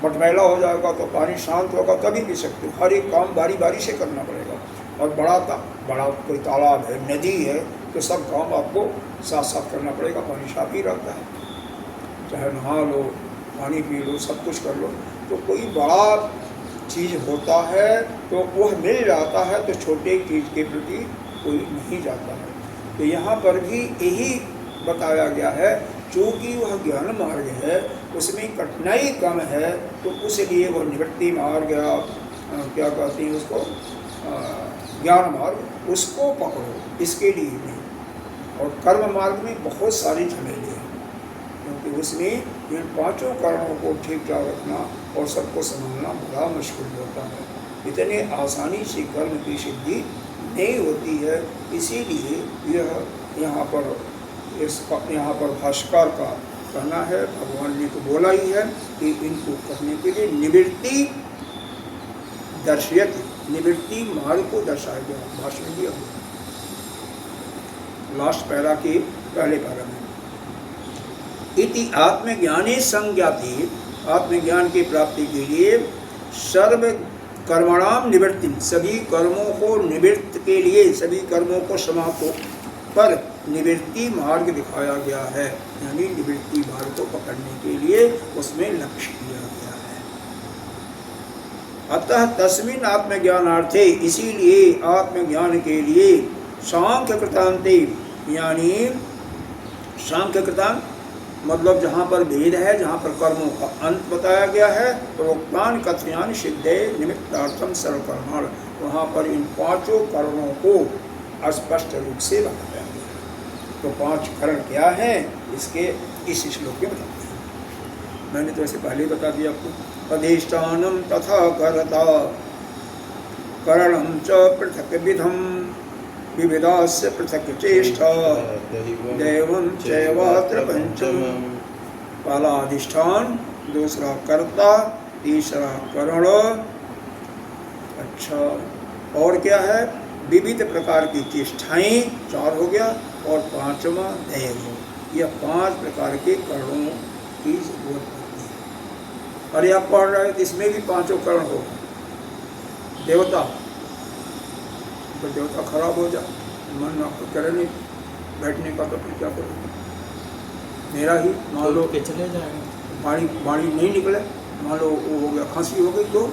[SPEAKER 2] मटमैला हो जाएगा, तो पानी शांत होगा तभी पी सकते हो। हर एक काम बारी बारी से करना पड़ेगा। और बड़ा कोई तालाब है, नदी है, तो सब काम आपको साथ साथ करना पड़ेगा। पानी साफ ही रहता है, चाहे नहा लो, पानी पी लो, सब कुछ कर लो। तो कोई बड़ा चीज़ होता है तो वह मिल जाता है, तो छोटे चीज़ के प्रति कोई नहीं जाता है। तो यहाँ पर भी यही बताया गया है, चूँकि वह ज्ञान मार्ग है, उसमें कठिनाई कम है, तो उसलिए वह निवृत्ति मार्ग क्या कहते हैं उसको, ज्ञान मार्ग, उसको पकड़ो, इसके लिए नहीं। और कर्म मार्ग में बहुत सारी झमेले हैं, क्योंकि उसमें इन पांचों कर्मों को ठीक ठाक रखना और सबको संभालना बड़ा मुश्किल होता है। इतने आसानी से कर्म की सिद्धि नहीं होती है। इसीलिए यह यहाँ पर भाष्यकार का कहना है, भगवान ने तो बोला ही है कि इनको करने के लिए निवृत्ति दर्शयति, निवृत्ति मार्ग को दर्शाया गया, भाषण दिया लास्ट पैरा के पहले पैरा में। इति आत्मज्ञाने संज्ञाते, आत्मज्ञान की प्राप्ति के लिए सर्व कर्मणाम निवृत्ति, सभी कर्मों को निवृत्त के लिए, सभी कर्मों को समाप्त पर निवृत्ति मार्ग दिखाया गया है। यानी निवृत्ति मार्ग को पकड़ने के लिए उसमें लक्ष्य दिया गया है। अतः तस्मिन् आत्मज्ञानार्थे, इसीलिए आत्मज्ञान के लिए सांख्य कृतांते, यानी सांख्य कृतांत मतलब जहाँ पर भेद है, जहाँ पर कर्मों का अंत बताया गया है, प्रोक्तान कथयान सिद्धे निमित्तार्थम सर्वकर्माण, वहाँ पर इन पांचों कर्मों को स्पष्ट रूप से बताया गया है। तो पांच कर्ण क्या है, इसके इस श्लोक में बताते हैं। मैंने तो ऐसे पहले बता दिया आपको। अधिष्ठानम तथा कर्ता करणम च पृथक विधम विविधास्य पृथक चेष्टा दैवं चैवात्र पंचम। पहला अधिष्ठान, दूसरा कर्ता, तीसरा करण, अच्छा और क्या है, विविध प्रकार की चेष्टाएं, चार हो गया, और पांचवा दैव। यह पांच प्रकार के करणों की जरूरत पड़ती है। अरे आप पढ़ रहे हैं तो इसमें भी पांचों करण हो। देवता, तो देवता खराब हो जाए, मन आपको करे नहीं बैठने का, तो फिर क्या करोगे? मेरा ही मान लो
[SPEAKER 3] चले जाएगा,
[SPEAKER 2] बाणी नहीं निकले, मान लो वो हो गया, खांसी हो गई, तो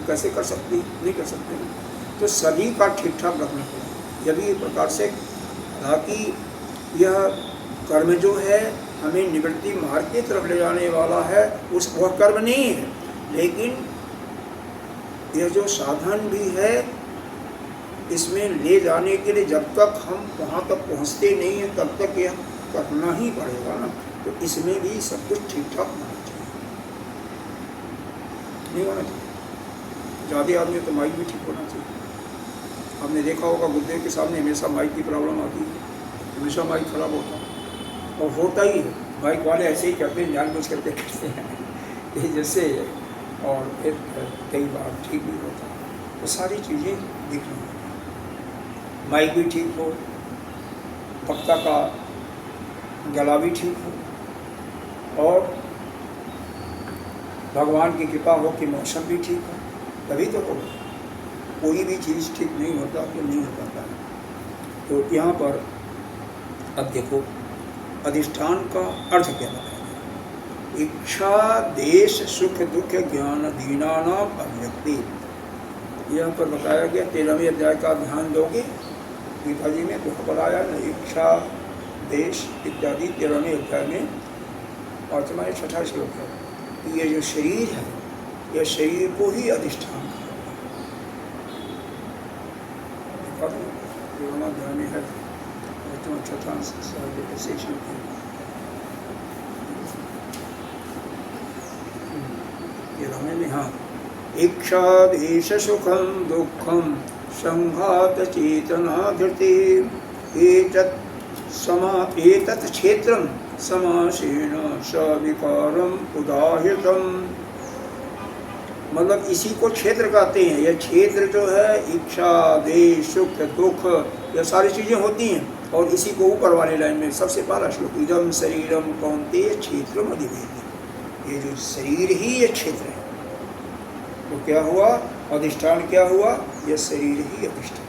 [SPEAKER 2] कैसे कर सकती? नहीं कर सकते। तो सभी का ठीक ठाक रखना पड़ेगा। यदि एक प्रकार से, ताकि यह कर्म जो है हमें निवृत्ति मार्ग की तरफ ले जाने वाला है, उस वह कर्म नहीं है, लेकिन यह जो साधन भी है, इसमें ले जाने के लिए जब तक हम वहाँ तक पहुँचते नहीं हैं, तब तक यह करना ही पड़ेगा ना। तो इसमें भी सब कुछ ठीक ठाक होना चाहिए, नहीं होना चाहिए। ज़्यादा आदमी तो माइक भी ठीक होना चाहिए। आपने देखा होगा गुर्दे के सामने हमेशा माइक की प्रॉब्लम आती है, हमेशा माइक खराब होता है, और होता ही है। माइक वाले ऐसे ही करते हैं, जानबूझ करके करते हैं ये जैसे, और फिर कई बार ठीक भी होता है। तो सारी चीज़ें दिखनी है, माइक भी ठीक हो, पक्का का गला भी ठीक हो, और भगवान की कृपा हो कि मौसम भी ठीक हो, तभी तो होगा। कोई भी चीज़ ठीक नहीं होता तो नहीं हो पाता है। तो यहाँ पर अब देखो अधिष्ठान का अर्थ क्या बताया? इच्छा देश सुख दुख ज्ञान दीनानाम अभिव्यक्ति। यहाँ पर बताया गया 13वें अध्याय का ध्यान दोगे गीता जी में तो बताया न, इच्छा देश इत्यादि 13वें अध्याय में। और तुम्हारे 6ठा श्लोक है कि ये जो शरीर है, यह शरीर को ही अधिष्ठान अध्याय में है। छठा श्लोक है। में हाँ, इच्छा देश सुखम दुखम संघात चेतना धृति एतत् क्षेत्रम समासेन सविकारम उदाहृतम। मतलब इसी को क्षेत्र कहते हैं। यह क्षेत्र जो है इच्छा देश सुख दुख यह सारी चीजें होती हैं। और इसी को ऊपर वाले लाइन में सबसे पहला श्लोक, इदम शरीरम कौन्तेय क्षेत्रम अधिवेति। ये जो शरीर ही ये क्षेत्र है, तो क्या हुआ? अधिष्ठान क्या हुआ? यह शरीर ही अधिष्ठान।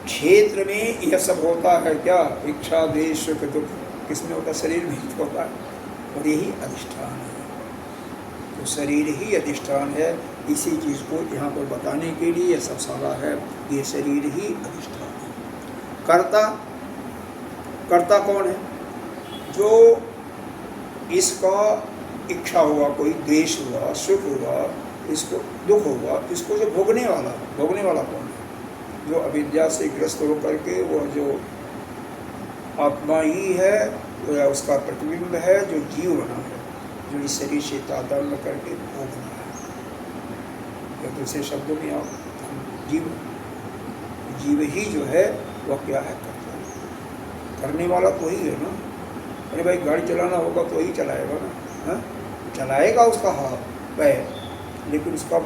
[SPEAKER 2] क्षेत्र में यह सब होता है क्या? इच्छा देश सुख दुख किसमें होता? शरीर में ही होता है। और यही अधिष्ठान है। तो शरीर ही अधिष्ठान है। इसी चीज को यहाँ पर बताने के लिए यह सब सारा है। ये शरीर ही अधिष्ठान है। कर्ता, कर्ता कौन है? जो इसका इच्छा हुआ, कोई द्वेष हुआ, सुख हुआ, इसको दुख हुआ, इसको जो भोगने वाला कौन है? जो अविद्या से ग्रस्त होकर के वो जो आत्मा ही है, या उसका प्रतिबिंब है, जो जीव बना है, जो इस शरीर से तादात्म्य करके भोगना है। या दूसरे शब्दों में आप जीव ही जो है वह क्या है? करता है। करने वाला तो ही है ना। अरे भाई गाड़ी चलाना होगा तो ही चलाएगा ना, हाँ? चलाएगा उसका हाथ पैर, लेकिन उसका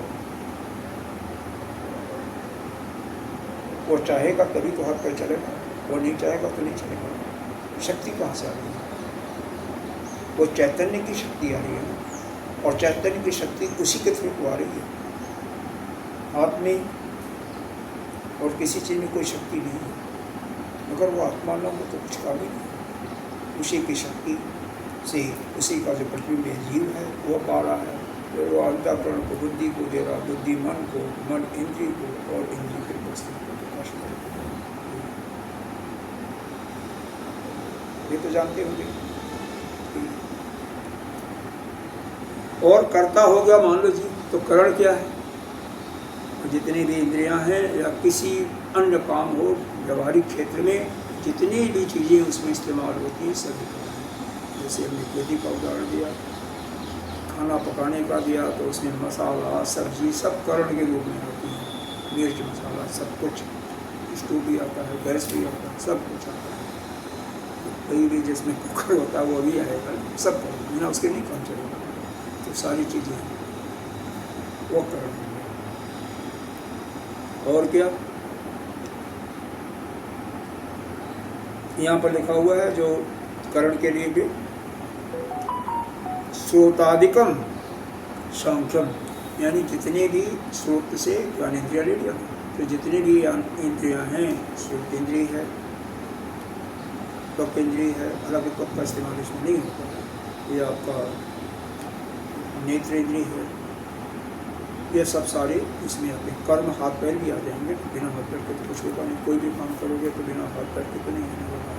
[SPEAKER 2] वो चाहेगा तभी तो हाथ पैर चलेगा, वो नहीं चाहेगा तो नहीं चलेगा। शक्ति कहाँ से आ रही है? वो चैतन्य की शक्ति आ रही है ना। और चैतन्य की शक्ति उसी के थ्रू आ रही है। हाथ में और किसी चीज़ में कोई शक्ति नहीं है। अगर वो आत्मा न हो तो कुछ काम ही नहीं। उसी की शक्ति से उसी का जो प्रतिबिंब जीव है वो पा रहा है। तो वो अंतःकरण को, बुद्धि को दे रहा, बुद्धि मन को, मन इंद्रिय को, और इंद्रिय के वस्तु को प्रकाश कर। ये तो जानते होंगे। और कर्ता हो गया मान लो जी, तो करण क्या है? जितनी भी इंद्रियां हैं या किसी अन्य काम हो, व्यवहारिक क्षेत्र में जितनी भी चीज़ें उसमें इस्तेमाल होती हैं सभी करण। जैसे हमने खेती का उदाहरण दिया, खाना पकाने का दिया, तो उसमें मसाला सब्जी सब करण के रूप में आती है। मिर्च मसाला सब कुछ, स्टोव भी आता है, गैस भी आता है, सब कुछ आता है। कहीं भी जिसमें कुकर होता है वो भी आएगा, सब बिना उसके नहीं काम चलेगा। तो सारी चीज़ें वो करण। और क्या यहाँ पर लिखा हुआ है जो करण के लिए भी, श्रोतादिकम संख्यम, यानी जितने भी श्रोत से ज्ञानेंद्रिया ले लिया, तो जितने भी इंद्रियां हैं, श्रोत इंद्रिय है, त्वक इंद्रिय है, हालांकि त्वक का इस्तेमाल इसमें नहीं होता है, ये आपका नेत्र इंद्रिय है, ये सब सारे इसमें आते हैं। कर्म हाथ पैर भी आ जाएंगे, बिना हाथ पैर के तो कुछ होगा नहीं। कोई भी काम करोगे तो बिना हाथ पैर के तो नहीं होने वाला।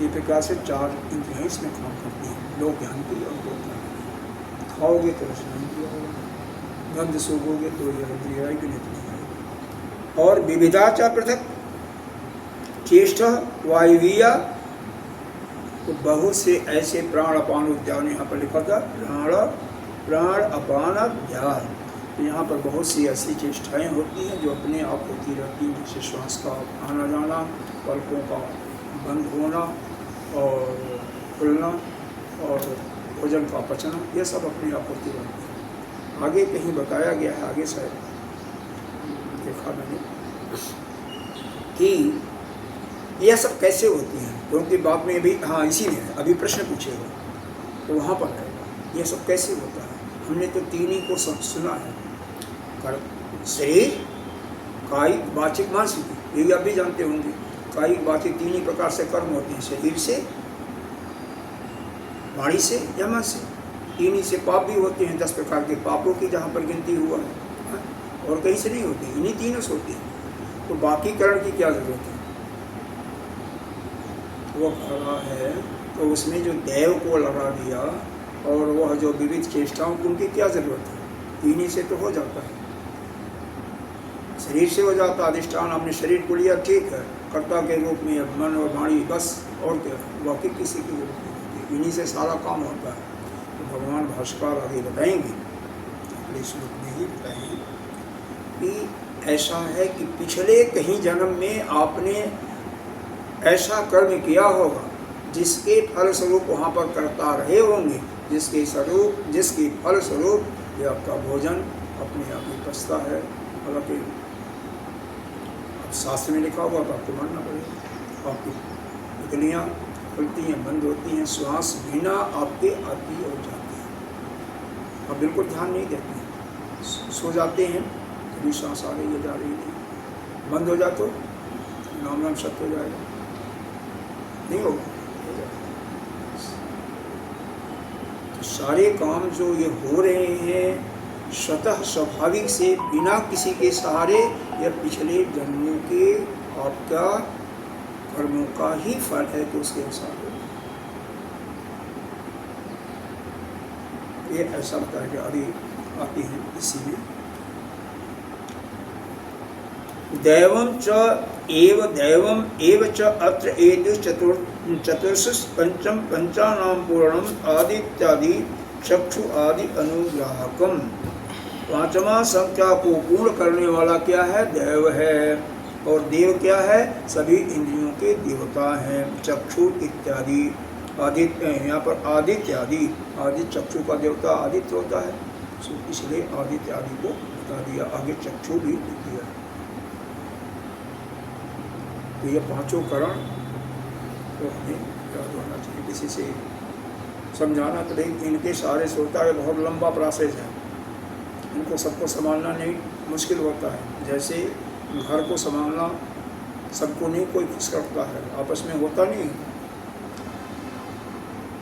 [SPEAKER 2] ये प्रकार से 4 इंद्रियां इसमें काम करती हैं, लोक ज्ञान की और लोक ज्ञान की। खाओगे तो रसना इंद्रिया होगा, गंध सूंघोगे तो यह इंद्रिया आएगी, नहीं तो नहीं आएगी। और विविधाचा पृथक चेष्ट वायवीय, तो बहुत से ऐसे प्राण अपान उद्यान यहाँ पर लिखा था, प्राण अपान ध्यान। तो यहाँ पर बहुत सी ऐसी चेष्टाएँ होती हैं जो अपने आप होती रहती हैं, जैसे श्वास का आना जाना, पलकों का बंद होना और खुलना, और भोजन का पचना, यह सब अपने आप होती रहती है। आगे कहीं बताया गया है, आगे शायद देखा मैंने कि यह सब कैसे होती हैं, क्योंकि बाद में भी, हाँ इसी में अभी प्रश्न पूछेगा तो वहाँ पर रहेगा यह सब कैसे होता है। हमने तो 3 ही को सुना है, शरीर, कायिक, वाचिक, मानसिक, ये आप भी जानते होंगे। कायिक बाकी तीन ही प्रकार से कर्म होते हैं, शरीर से, वाणी से या मन से। तीन ही से पाप भी होते हैं, 10 प्रकार के पापों की जहाँ पर गिनती हुआ है, और कहीं से नहीं होती, इन्हीं तीनों से होती है। तो बाकी करण की क्या जरूरत है? वो कह रहा है तो उसमें जो देव को लगा दिया और वह जो विविध चेष्टाओं, उनकी क्या जरूरत है? तीन ही से तो हो जाता है, शरीर से हो जाता। अधिष्ठान हमने शरीर को लिया, ठीक है, कर्ता के रूप में मन और वाणी, बस, और क्या, बाकी किसी की जरूरत नहीं होती, इन्हीं से सारा काम होता है। तो भगवान भाष्कर आगे बताएंगे, अगले श्लोक में ही बताएंगे कि ऐसा है कि पिछले कहीं जन्म में आपने ऐसा कर्म किया होगा जिसके फल स्वरूप वहाँ पर करता रहे होंगे, जिसके फल स्वरूप ये आपका भोजन अपने आप ही पचता है। हालांकि शास्त्र में लिखा हुआ तो आपको मानना पड़ेगा। आपकी पुतलियाँ खुलती हैं, बंद होती हैं, श्वास बिना आपके आती और जाती है, आप बिल्कुल ध्यान नहीं देते हैं, सो जाते हैं, कभी सांस आ रही है, जा रही है, बंद हो जाए तो नाम नाम सत्य हो जाएगा, नहीं होगा। तो सारे काम जो ये हो रहे हैं स्वतः स्वाभाविक से, बिना किसी के सहारे, या पिछले जन्मों के आपका कर्मों का ही फल है, तो उसके अनुसार ये ऐसा बताया कि अभी आती है इसी में दैवम च अत्र एतु चतुर्ष पंचम पंचानां पूर्णम आदित्यादि चक्षु आदि अनुग्राहकम। पांचवा संख्या को पूर्ण करने वाला क्या है? देव है। और देव क्या है? सभी इंद्रियों के देवता हैं, चक्षु इत्यादि। आदित्य, यहाँ पर आदित्य आदि, आदित्य चक्षु का देवता आदित्य होता है, इसलिए आदित्य आदि को बता दिया, आगे चक्षु भी लिख दिया। तो ये पांचों करण तो हमें याद होना चाहिए, किसी से समझाना तो नहीं, इनके सारे सोता है, बहुत लंबा प्रोसेस है, इनको सबको संभालना नहीं मुश्किल होता है। जैसे घर को संभालना सबको नहीं कोई खुश करता है, आपस में होता नहीं।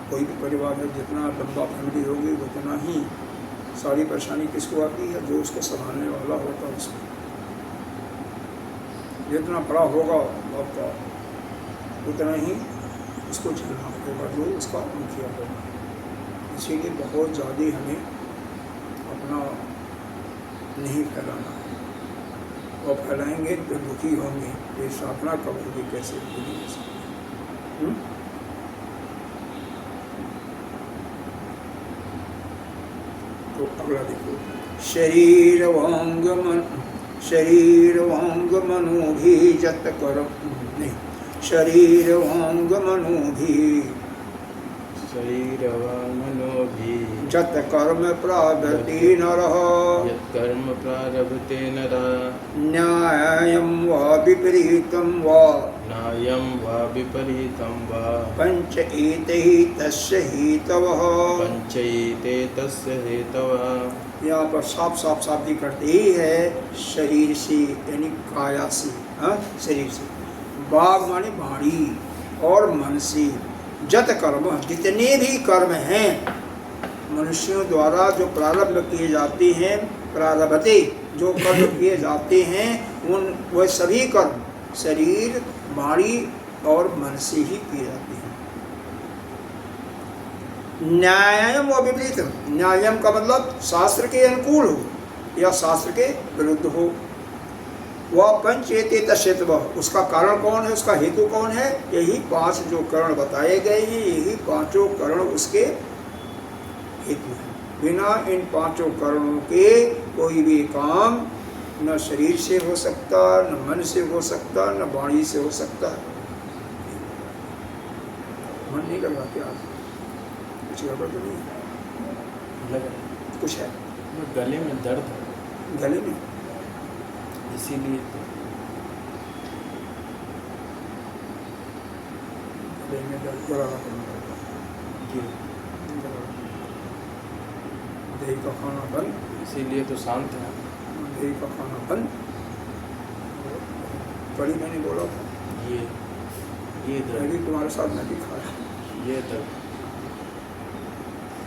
[SPEAKER 2] कोई भी परिवार है, जितना लंबा फैमिली होगी उतना ही सारी परेशानी किसको आती है? जो उसको संभालने वाला होता है उसको। जितना बड़ा होगा आपका उतना ही उसको झेलना होगा जो उसका मुखिया होगा। इसीलिए बहुत ज़्यादा हमें अपना नहीं फैलाना है, और फैलाएंगे तो दुखी होंगे, ये साधना कब होगी, कैसे पूरी हो सकती। तो अगला देखो, शरीर वांग मनो भी जत कर नहीं, शरीर वांग मनो भी जत कर्म प्रारभते नरः, न्यायं वा विपरीतं वा पंचैते तस्य हेतवः। यहाँ पर साफ करते ही है शरीर से, यानी काया से, शरीर से, बाघ माने वाणी, और मन से, जत कर्म, जितने भी कर्म हैं मनुष्यों द्वारा जो प्रारंभ किए जाते हैं, प्रारभते जो कर्म किए जाते हैं, उन वह सभी कर्म शरीर, वाणी और मन से ही किए जाते हैं। न्यायम व विपरीतम, न्यायम का मतलब शास्त्र के अनुकूल हो या शास्त्र के विरुद्ध हो। वह पंचेते तस्यत्व, उसका कारण कौन है, उसका हेतु कौन है? यही 5 जो करण बताए गए हैं, यही 5 करण उसके हेतु हैं। बिना इन 5 करणों के कोई भी काम न शरीर से हो सकता, न मन से हो सकता, न वाणी से हो सकता। मन नहीं लग रहा क्या? कुछ गड़बड़ तो नहीं लग रहा? कुछ है
[SPEAKER 3] गले में दर्द है,
[SPEAKER 2] गले में,
[SPEAKER 3] इसीलिए
[SPEAKER 2] गले में दर्द गलाना करना पड़ता है। दही का खाना बंद,
[SPEAKER 3] इसीलिए तो शांत है।
[SPEAKER 2] दही का खाना बंद। कड़ी मैंने बोला था
[SPEAKER 3] ये दर्द,
[SPEAKER 2] अभी तुम्हारे साथ मैं भी खाया,
[SPEAKER 3] ये दर्द।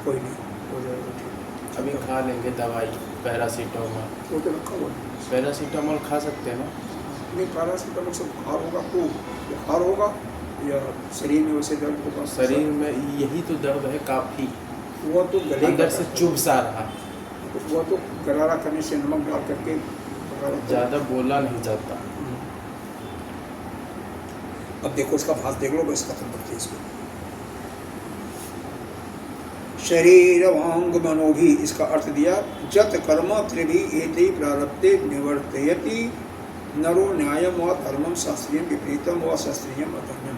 [SPEAKER 2] कोई नहीं, हो जाएगा ठीक।
[SPEAKER 3] अभी खा लेंगे दवाई पैरासीटामोल।
[SPEAKER 2] वो तो रखा हुआ है।
[SPEAKER 3] पैरासीटामोल खा सकते हैं ना?
[SPEAKER 2] नहीं, पैरासीटामोल से बुखार होगा तो बुखार होगा या शरीर में वैसे दर्द होगा?
[SPEAKER 3] शरीर में यही तो दर्द है काफ़ी,
[SPEAKER 2] वो तो गले
[SPEAKER 3] अंदर
[SPEAKER 2] का
[SPEAKER 3] से
[SPEAKER 2] है।
[SPEAKER 3] चुभ सा रहा।
[SPEAKER 2] वो तो गरारा करने से नमक डाल करके
[SPEAKER 3] ज़्यादा बोला नहीं जाता।
[SPEAKER 2] अब देखो इसका भास देख लो, बस खत्म करते इसको। शरीर वांग मनो भी, इसका अर्थ दिया जत कर्म त्रिभी एते प्रारब्धे निवर्तयति नरो न्यायम व धर्मम शास्त्रीयम विपरीतम व शास्त्रीयम अधर्मम।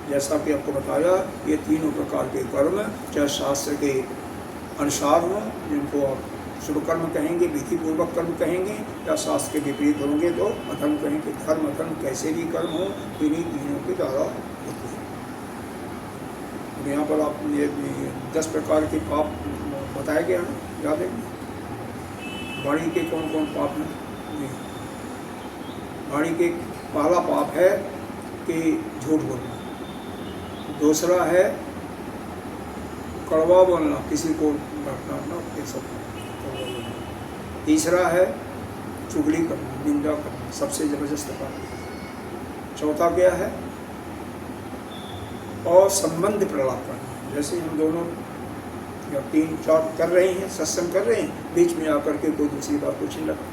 [SPEAKER 2] जैसा कि आपको बताया, ये तीनों प्रकार के कर्म चाहे शास्त्र के अनुसार हों, जिनको आप शुभ कर्म कहेंगे, विधिपूर्वक कर्म कहेंगे, या शास्त्र के विपरीत होंगे तो अधर्म कहेंगे। धर्म अधर्म कैसे भी कर्म हो, इन्हीं तीनों के द्वारा होते हैं। यहाँ पर आप ये 10 प्रकार के पाप बताए गए हैं, याद है? वाणी के कौन कौन पाप हैं? वाणी के पहला पाप है कि झूठ बोलना, दूसरा है कड़वा बोलना, किसी को डांटना, ये सब। तीसरा है चुगली करना, निंदा करना, सबसे जबरदस्त पाप। चौथा क्या है? और संबंध प्रलाप करना। जैसे हम दोनों या 3-4 कर रहे हैं, सत्संग कर रहे हैं, बीच में आकर के कोई दूसरी बात को छीन लगा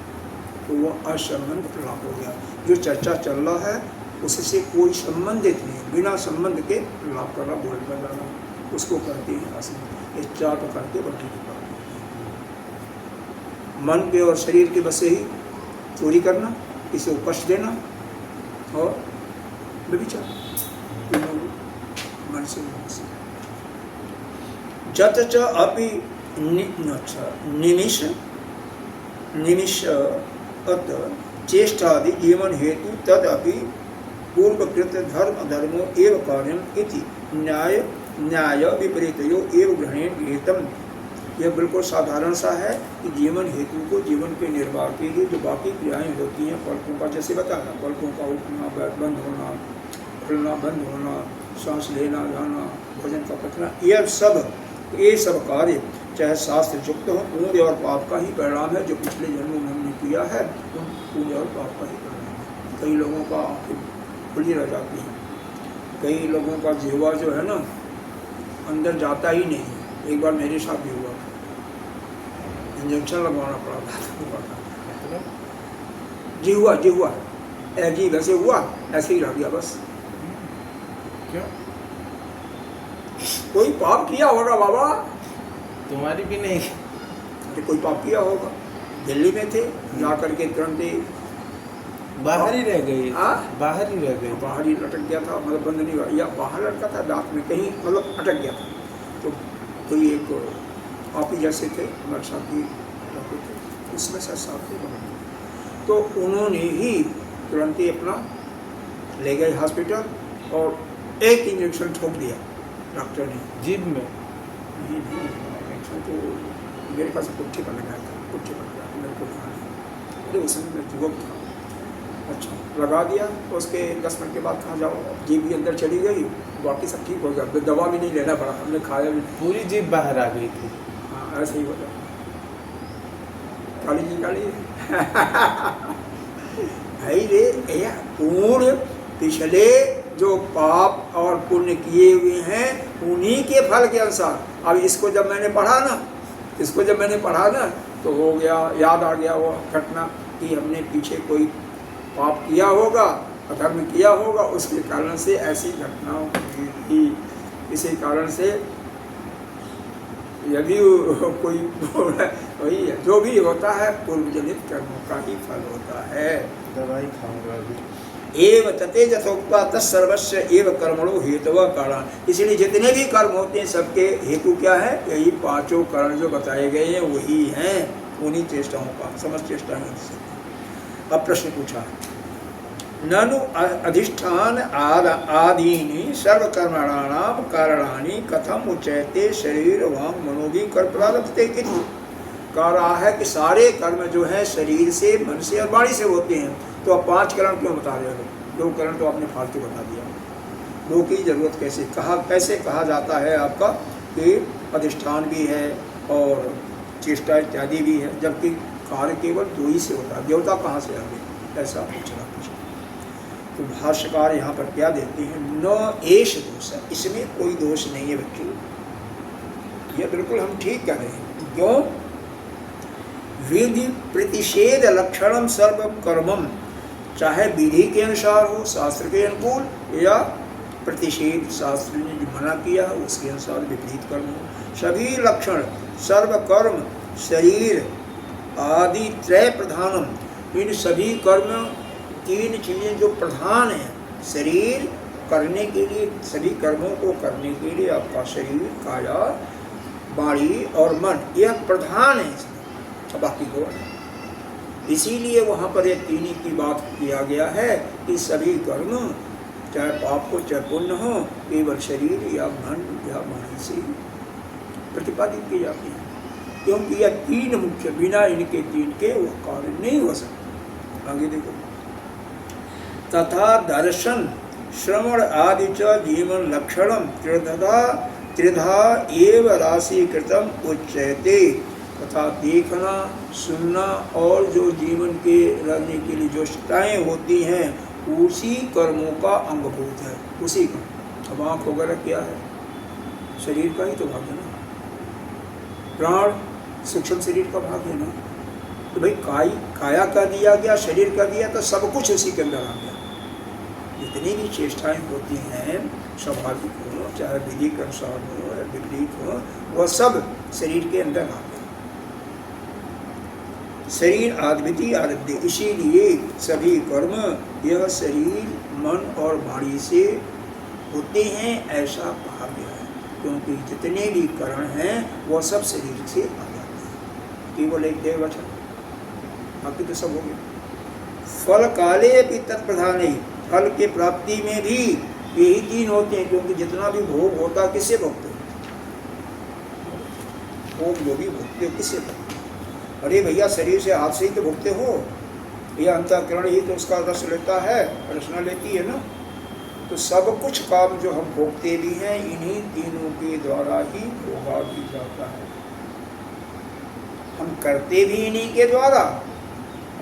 [SPEAKER 2] तो वो असंबंध प्रलाप हो गया। जो चर्चा चल रहा है उससे कोई संबंधित नहीं, बिना संबंध के प्रलाप करना, बोल बनाना, उसको कहते हैं असंबंध। ये 4 प्रकार के बंधन के पाप। मन के और शरीर के बस से ही चोरी करना, किसी को कष्ट देना और व्यभिचार, मन से जत च अपि निमिष अत चेष्टादि जीवन हेतु तदपि पूर्वकृत धर्म अधर्मो एव कार्यम इति न्याय विपरीतयो एव ग्रहणेन गृहीतम। यह बिल्कुल साधारण सा है कि जीवन हेतु को, जीवन के निर्वाह के लिए जो बाकी क्रियाएं होती हैं, पलकों का जैसे बताया, पलकों का उठना, बंद होना, खुलना, बंद होना, सांस लेना जाना, भोजन का पचना, ये सब कार्य चाहे शास्त्र युक्त हो, पुण्य और पाप का ही परिणाम है। जो पिछले जन्मों में हमने किया है तो पुण्य और पाप का ही परिणाम है। कई लोगों का आंखें खुली रह जाती हैं, कई लोगों का जिह्वा जो है ना अंदर जाता ही नहीं है। एक बार मेरे साथ भी हुआ, इंजेक्शन लगवाना पड़ा था। जिह्वा जी वैसे हुआ, ऐसे ही रह गया बस।
[SPEAKER 3] क्यों?
[SPEAKER 2] कोई पाप किया होगा बाबा,
[SPEAKER 3] तुम्हारी भी नहीं?
[SPEAKER 2] तो कोई पाप किया होगा। दिल्ली में थे, जा करके तुरंत ही
[SPEAKER 3] बाहर ही रह गई। बाहर ही रह गई,
[SPEAKER 2] बाहर ही लटक गया था, मतलब बंद नहीं हुआ, या बाहर लटका था दांत में कहीं, मतलब अटक गया था। तो कोई एक आप ही जैसे थे, हमारे साथ ही रहते थे, उसमें से साथ ही बना। तो उन्होंने ही तुरंत ही अपना ले गए हॉस्पिटल और एक इंजेक्शन ठोक दिया डॉक्टर ने
[SPEAKER 3] जीभ में।
[SPEAKER 2] इंजेक्शन तो मेरे पास पुट्ठी पर लगाया था, पुट्ठी पर लगाया, मेरे को ध्यान है, अरे उस समय मैं युवक था। अच्छा, लगा दिया, उसके 10 मिनट के बाद कहा जाओ, जीभ भी अंदर चली गई, बाकी सब ठीक हो गया, दवा भी नहीं लेना पड़ा, हमने खाया भी।
[SPEAKER 3] पूरी जीभ बाहर आ गई थी।
[SPEAKER 2] हाँ, ऐसे ही हो जाता। काली जी काली भाई रे, यह पूर्ण पिछले जो पाप और पुण्य किए हुए हैं उन्हीं के फल के अनुसार। अब इसको जब मैंने पढ़ा ना तो हो गया, याद आ गया वो घटना कि हमने पीछे कोई पाप किया होगा, अधर्म किया होगा, उसके कारण से ऐसी घटनाओं की। इसी कारण से यदि कोई वही है, जो भी होता है पूर्व जनित कर्मों का ही फल होता है।
[SPEAKER 3] दवाई खाऊंगा अभी।
[SPEAKER 2] एव तते यथोक्ता तत्सर्वस्य एव कर्मणो हेतव कारण। इसलिए जितने भी कर्म होते हैं सबके हेतु क्या है? यही 5 कारण जो बताए गए हैं वही हैं, उन्हीं चेष्टाओं का, समस्त चेष्टाएं। अब प्रश्न पूछा, ननु अधिष्ठान आदीनि सर्वकर्मणानां कारणानि कथम उच्यते शरीर वांग मनोभी कर प्रारब्धते। कह रहा है कि सारे कर्म जो है शरीर से, मन से और वाणी से होते हैं, तो अब 5 कारण क्यों बता रहे हो? दो करण तो आपने फालतू बता दिया। दो की जरूरत कैसे कहा जाता है आपका कि अधिष्ठान भी है और चेष्टा इत्यादि भी है, जबकि कार्य केवल दो ही से होता है। देवता कहाँ से आ गए, ऐसा पूछना पूछा। तो भाष्यकार यहाँ पर क्या देते हैं, न एष दोष, इसमें कोई दोष नहीं है बच्चों, ये बिल्कुल हम ठीक कह रहे हैं। क्यों, विधि प्रतिषेध लक्षणम सर्व कर्मम, चाहे विधि के अनुसार हो, शास्त्र के अनुकूल, या प्रतिषेध शास्त्र ने जो मना किया उसके अनुसार विपरीत कर्म हो, सभी लक्षण सर्व कर्म शरीर आदि त्रय प्रधानम, इन सभी कर्म तीन चीजें जो प्रधान हैं शरीर करने के लिए, सभी कर्मों को करने के लिए आपका शरीर, काया, वाणी और मन, यह प्रधान है इसमें, बाकी को इसीलिए वहाँ पर ये तीन की बात किया गया है कि सभी कर्म चाहे पाप हो चाहे पुण्य हो केवल शरीर या मन या वाणी से प्रतिपादित की जाती है, क्योंकि यह तीन मुख्य, बिना इनके तीन के वो कार्य नहीं हो सकता। आगे देखो, तथा दर्शन श्रवण आदि च जीवन लक्षणम त्रिधा एव राशि कृतम उच्यते, तथा देखना सुनना और जो जीवन के रहने के लिए जो शिष्टाएँ होती हैं उसी कर्मों का अंगभूत है, उसी का। अब आँख वगैरह क्या है, शरीर का ही तो भाग है ना, प्राण सूक्ष्म शरीर का भाग है ना, तो भाई काया का दिया गया, शरीर का दिया, तो सब कुछ उसी के अंदर आ गया। जितनी भी चेष्टाएं होती हैं स्वाभाविक हो चाहे विधि के अनुसार हो या विपरीत हो, वह सब शरीर के अंदर आ गया। शरीर आद्वितीय आरब्ध, इसीलिए सभी कर्म यह शरीर मन और वाणी से होते हैं ऐसा कहा गया है, क्योंकि जितने भी करण हैं वह सब शरीर से आ जाते हैं, केवल एक देह वचन, बाकी तो सब हो गया। फल काले भी तत्प्रधान, फल के प्राप्ति में भी यही तीन होते हैं, क्योंकि जितना भी भोग होता है किससे भोगते हो, भोग जो भी भोगते हो किससे भोगते हो, अरे भैया शरीर से हाथ से ही तो भोगते हो, यह अंतःकरण ही तो उसका रस लेता है, रचना लेती है ना, तो सब कुछ काम जो हम भोगते भी हैं इन्हीं तीनों के द्वारा ही भोगा भी जाता है। हम करते भी इन्हीं के द्वारा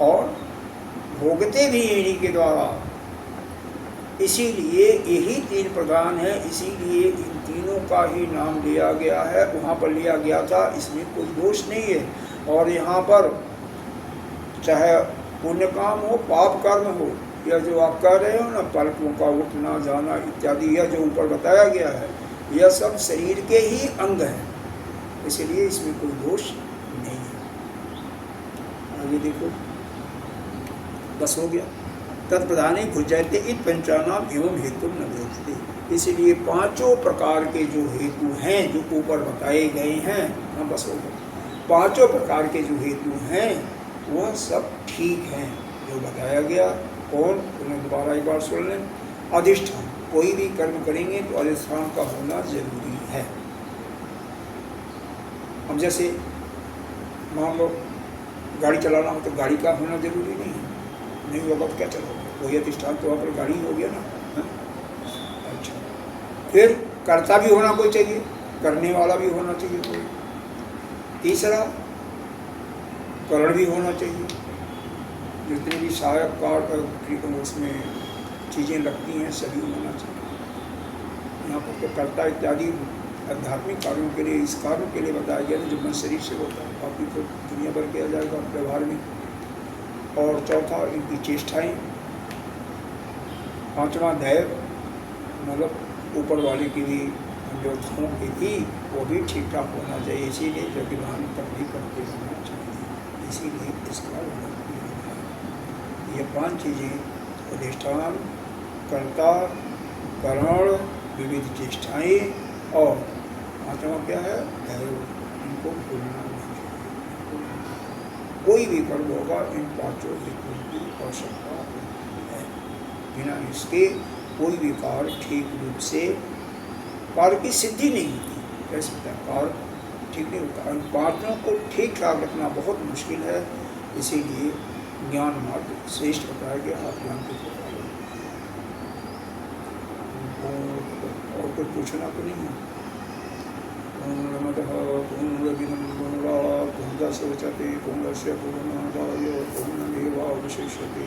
[SPEAKER 2] और भोगते भी इन्हीं के द्वारा, इसीलिए यही तीन प्रधान है, इसीलिए इन तीनों का ही नाम लिया गया है। वहाँ पर लिया गया था, इसमें कोई दोष नहीं है। और यहाँ पर चाहे पुण्य काम हो पाप कर्म हो, यह जो आप कह रहे हो ना, पलकों का उठना जाना इत्यादि, यह जो ऊपर बताया गया है यह सब शरीर के ही अंग हैं, इसलिए इसमें कोई दोष नहीं है। आगे देखो, बस हो गया। तत्प्रधाने भुजयते इत पंचानाम एवं हेतु न भेजते, इसलिए पांचों प्रकार के जो हेतु हैं जो ऊपर बताए गए हैं, हाँ बस हो गया, पांचों प्रकार के जो हेतु हैं वह सब ठीक हैं जो बताया गया। कौन, उन्हें दोबारा एक बार सुन लें, अधिष्ठान, कोई भी कर्म करेंगे तो अधिष्ठान का होना जरूरी है। हम जैसे मान लो गाड़ी चलाना हो तो गाड़ी का होना जरूरी नहीं है, नहीं होगा तो क्या चलोगे, वही अधिष्ठान तो वहाँ पर गाड़ी हो गया ना। अच्छा, फिर कर्ता भी होना कोई चाहिए, करने वाला भी होना चाहिए कोई। तीसरा करण भी होना चाहिए, जितने भी सहायक कार्य उसमें चीज़ें लगती हैं सभी होना चाहिए। यहाँ पर तो कर्ता इत्यादि आध्यात्मिक कार्यों के लिए, इस कार्य के लिए बताया गया जो मन शरीर से होता है, बाकी तो दुनिया भर किया जाएगा व्यवहार में। और चौथा इनकी चेष्टाएँ, पांचवा दैव, मतलब ऊपर वाले की भी योद्धाओं की भी वो भी ठीक ठाक होना चाहिए, इसीलिए प्रतिभान पर भी करते होना चाहिए, इसीलिए इसका ये पांच चीज़ें अधिष्ठान, कर्ता, करण, विविध चेष्टाएँ और पांचवा क्या है दैव, इनको भूलना नहीं चाहिए। कोई भी कर्म होगा इन पांचों हेतुओं की आवश्यकता है, बिना इसके कोई भी कार्य ठीक रूप से कार्य की सिद्धि नहीं होती। कैसे होता है कार्य ठीक नहीं होता, इन पांचों को ठीक ठाक रखना बहुत मुश्किल है, इसीलिए ज्ञान मार्ग श्रेष्ठ बताया गया। आप ज्ञान को और कुछ पूछना तो नहीं है। पूर्णमदः पूर्णमिदं पूर्णात् पूर्णस्य उच्यते पूर्णस्य पूर्णमादाय पूर्णमेवावशिष्यते।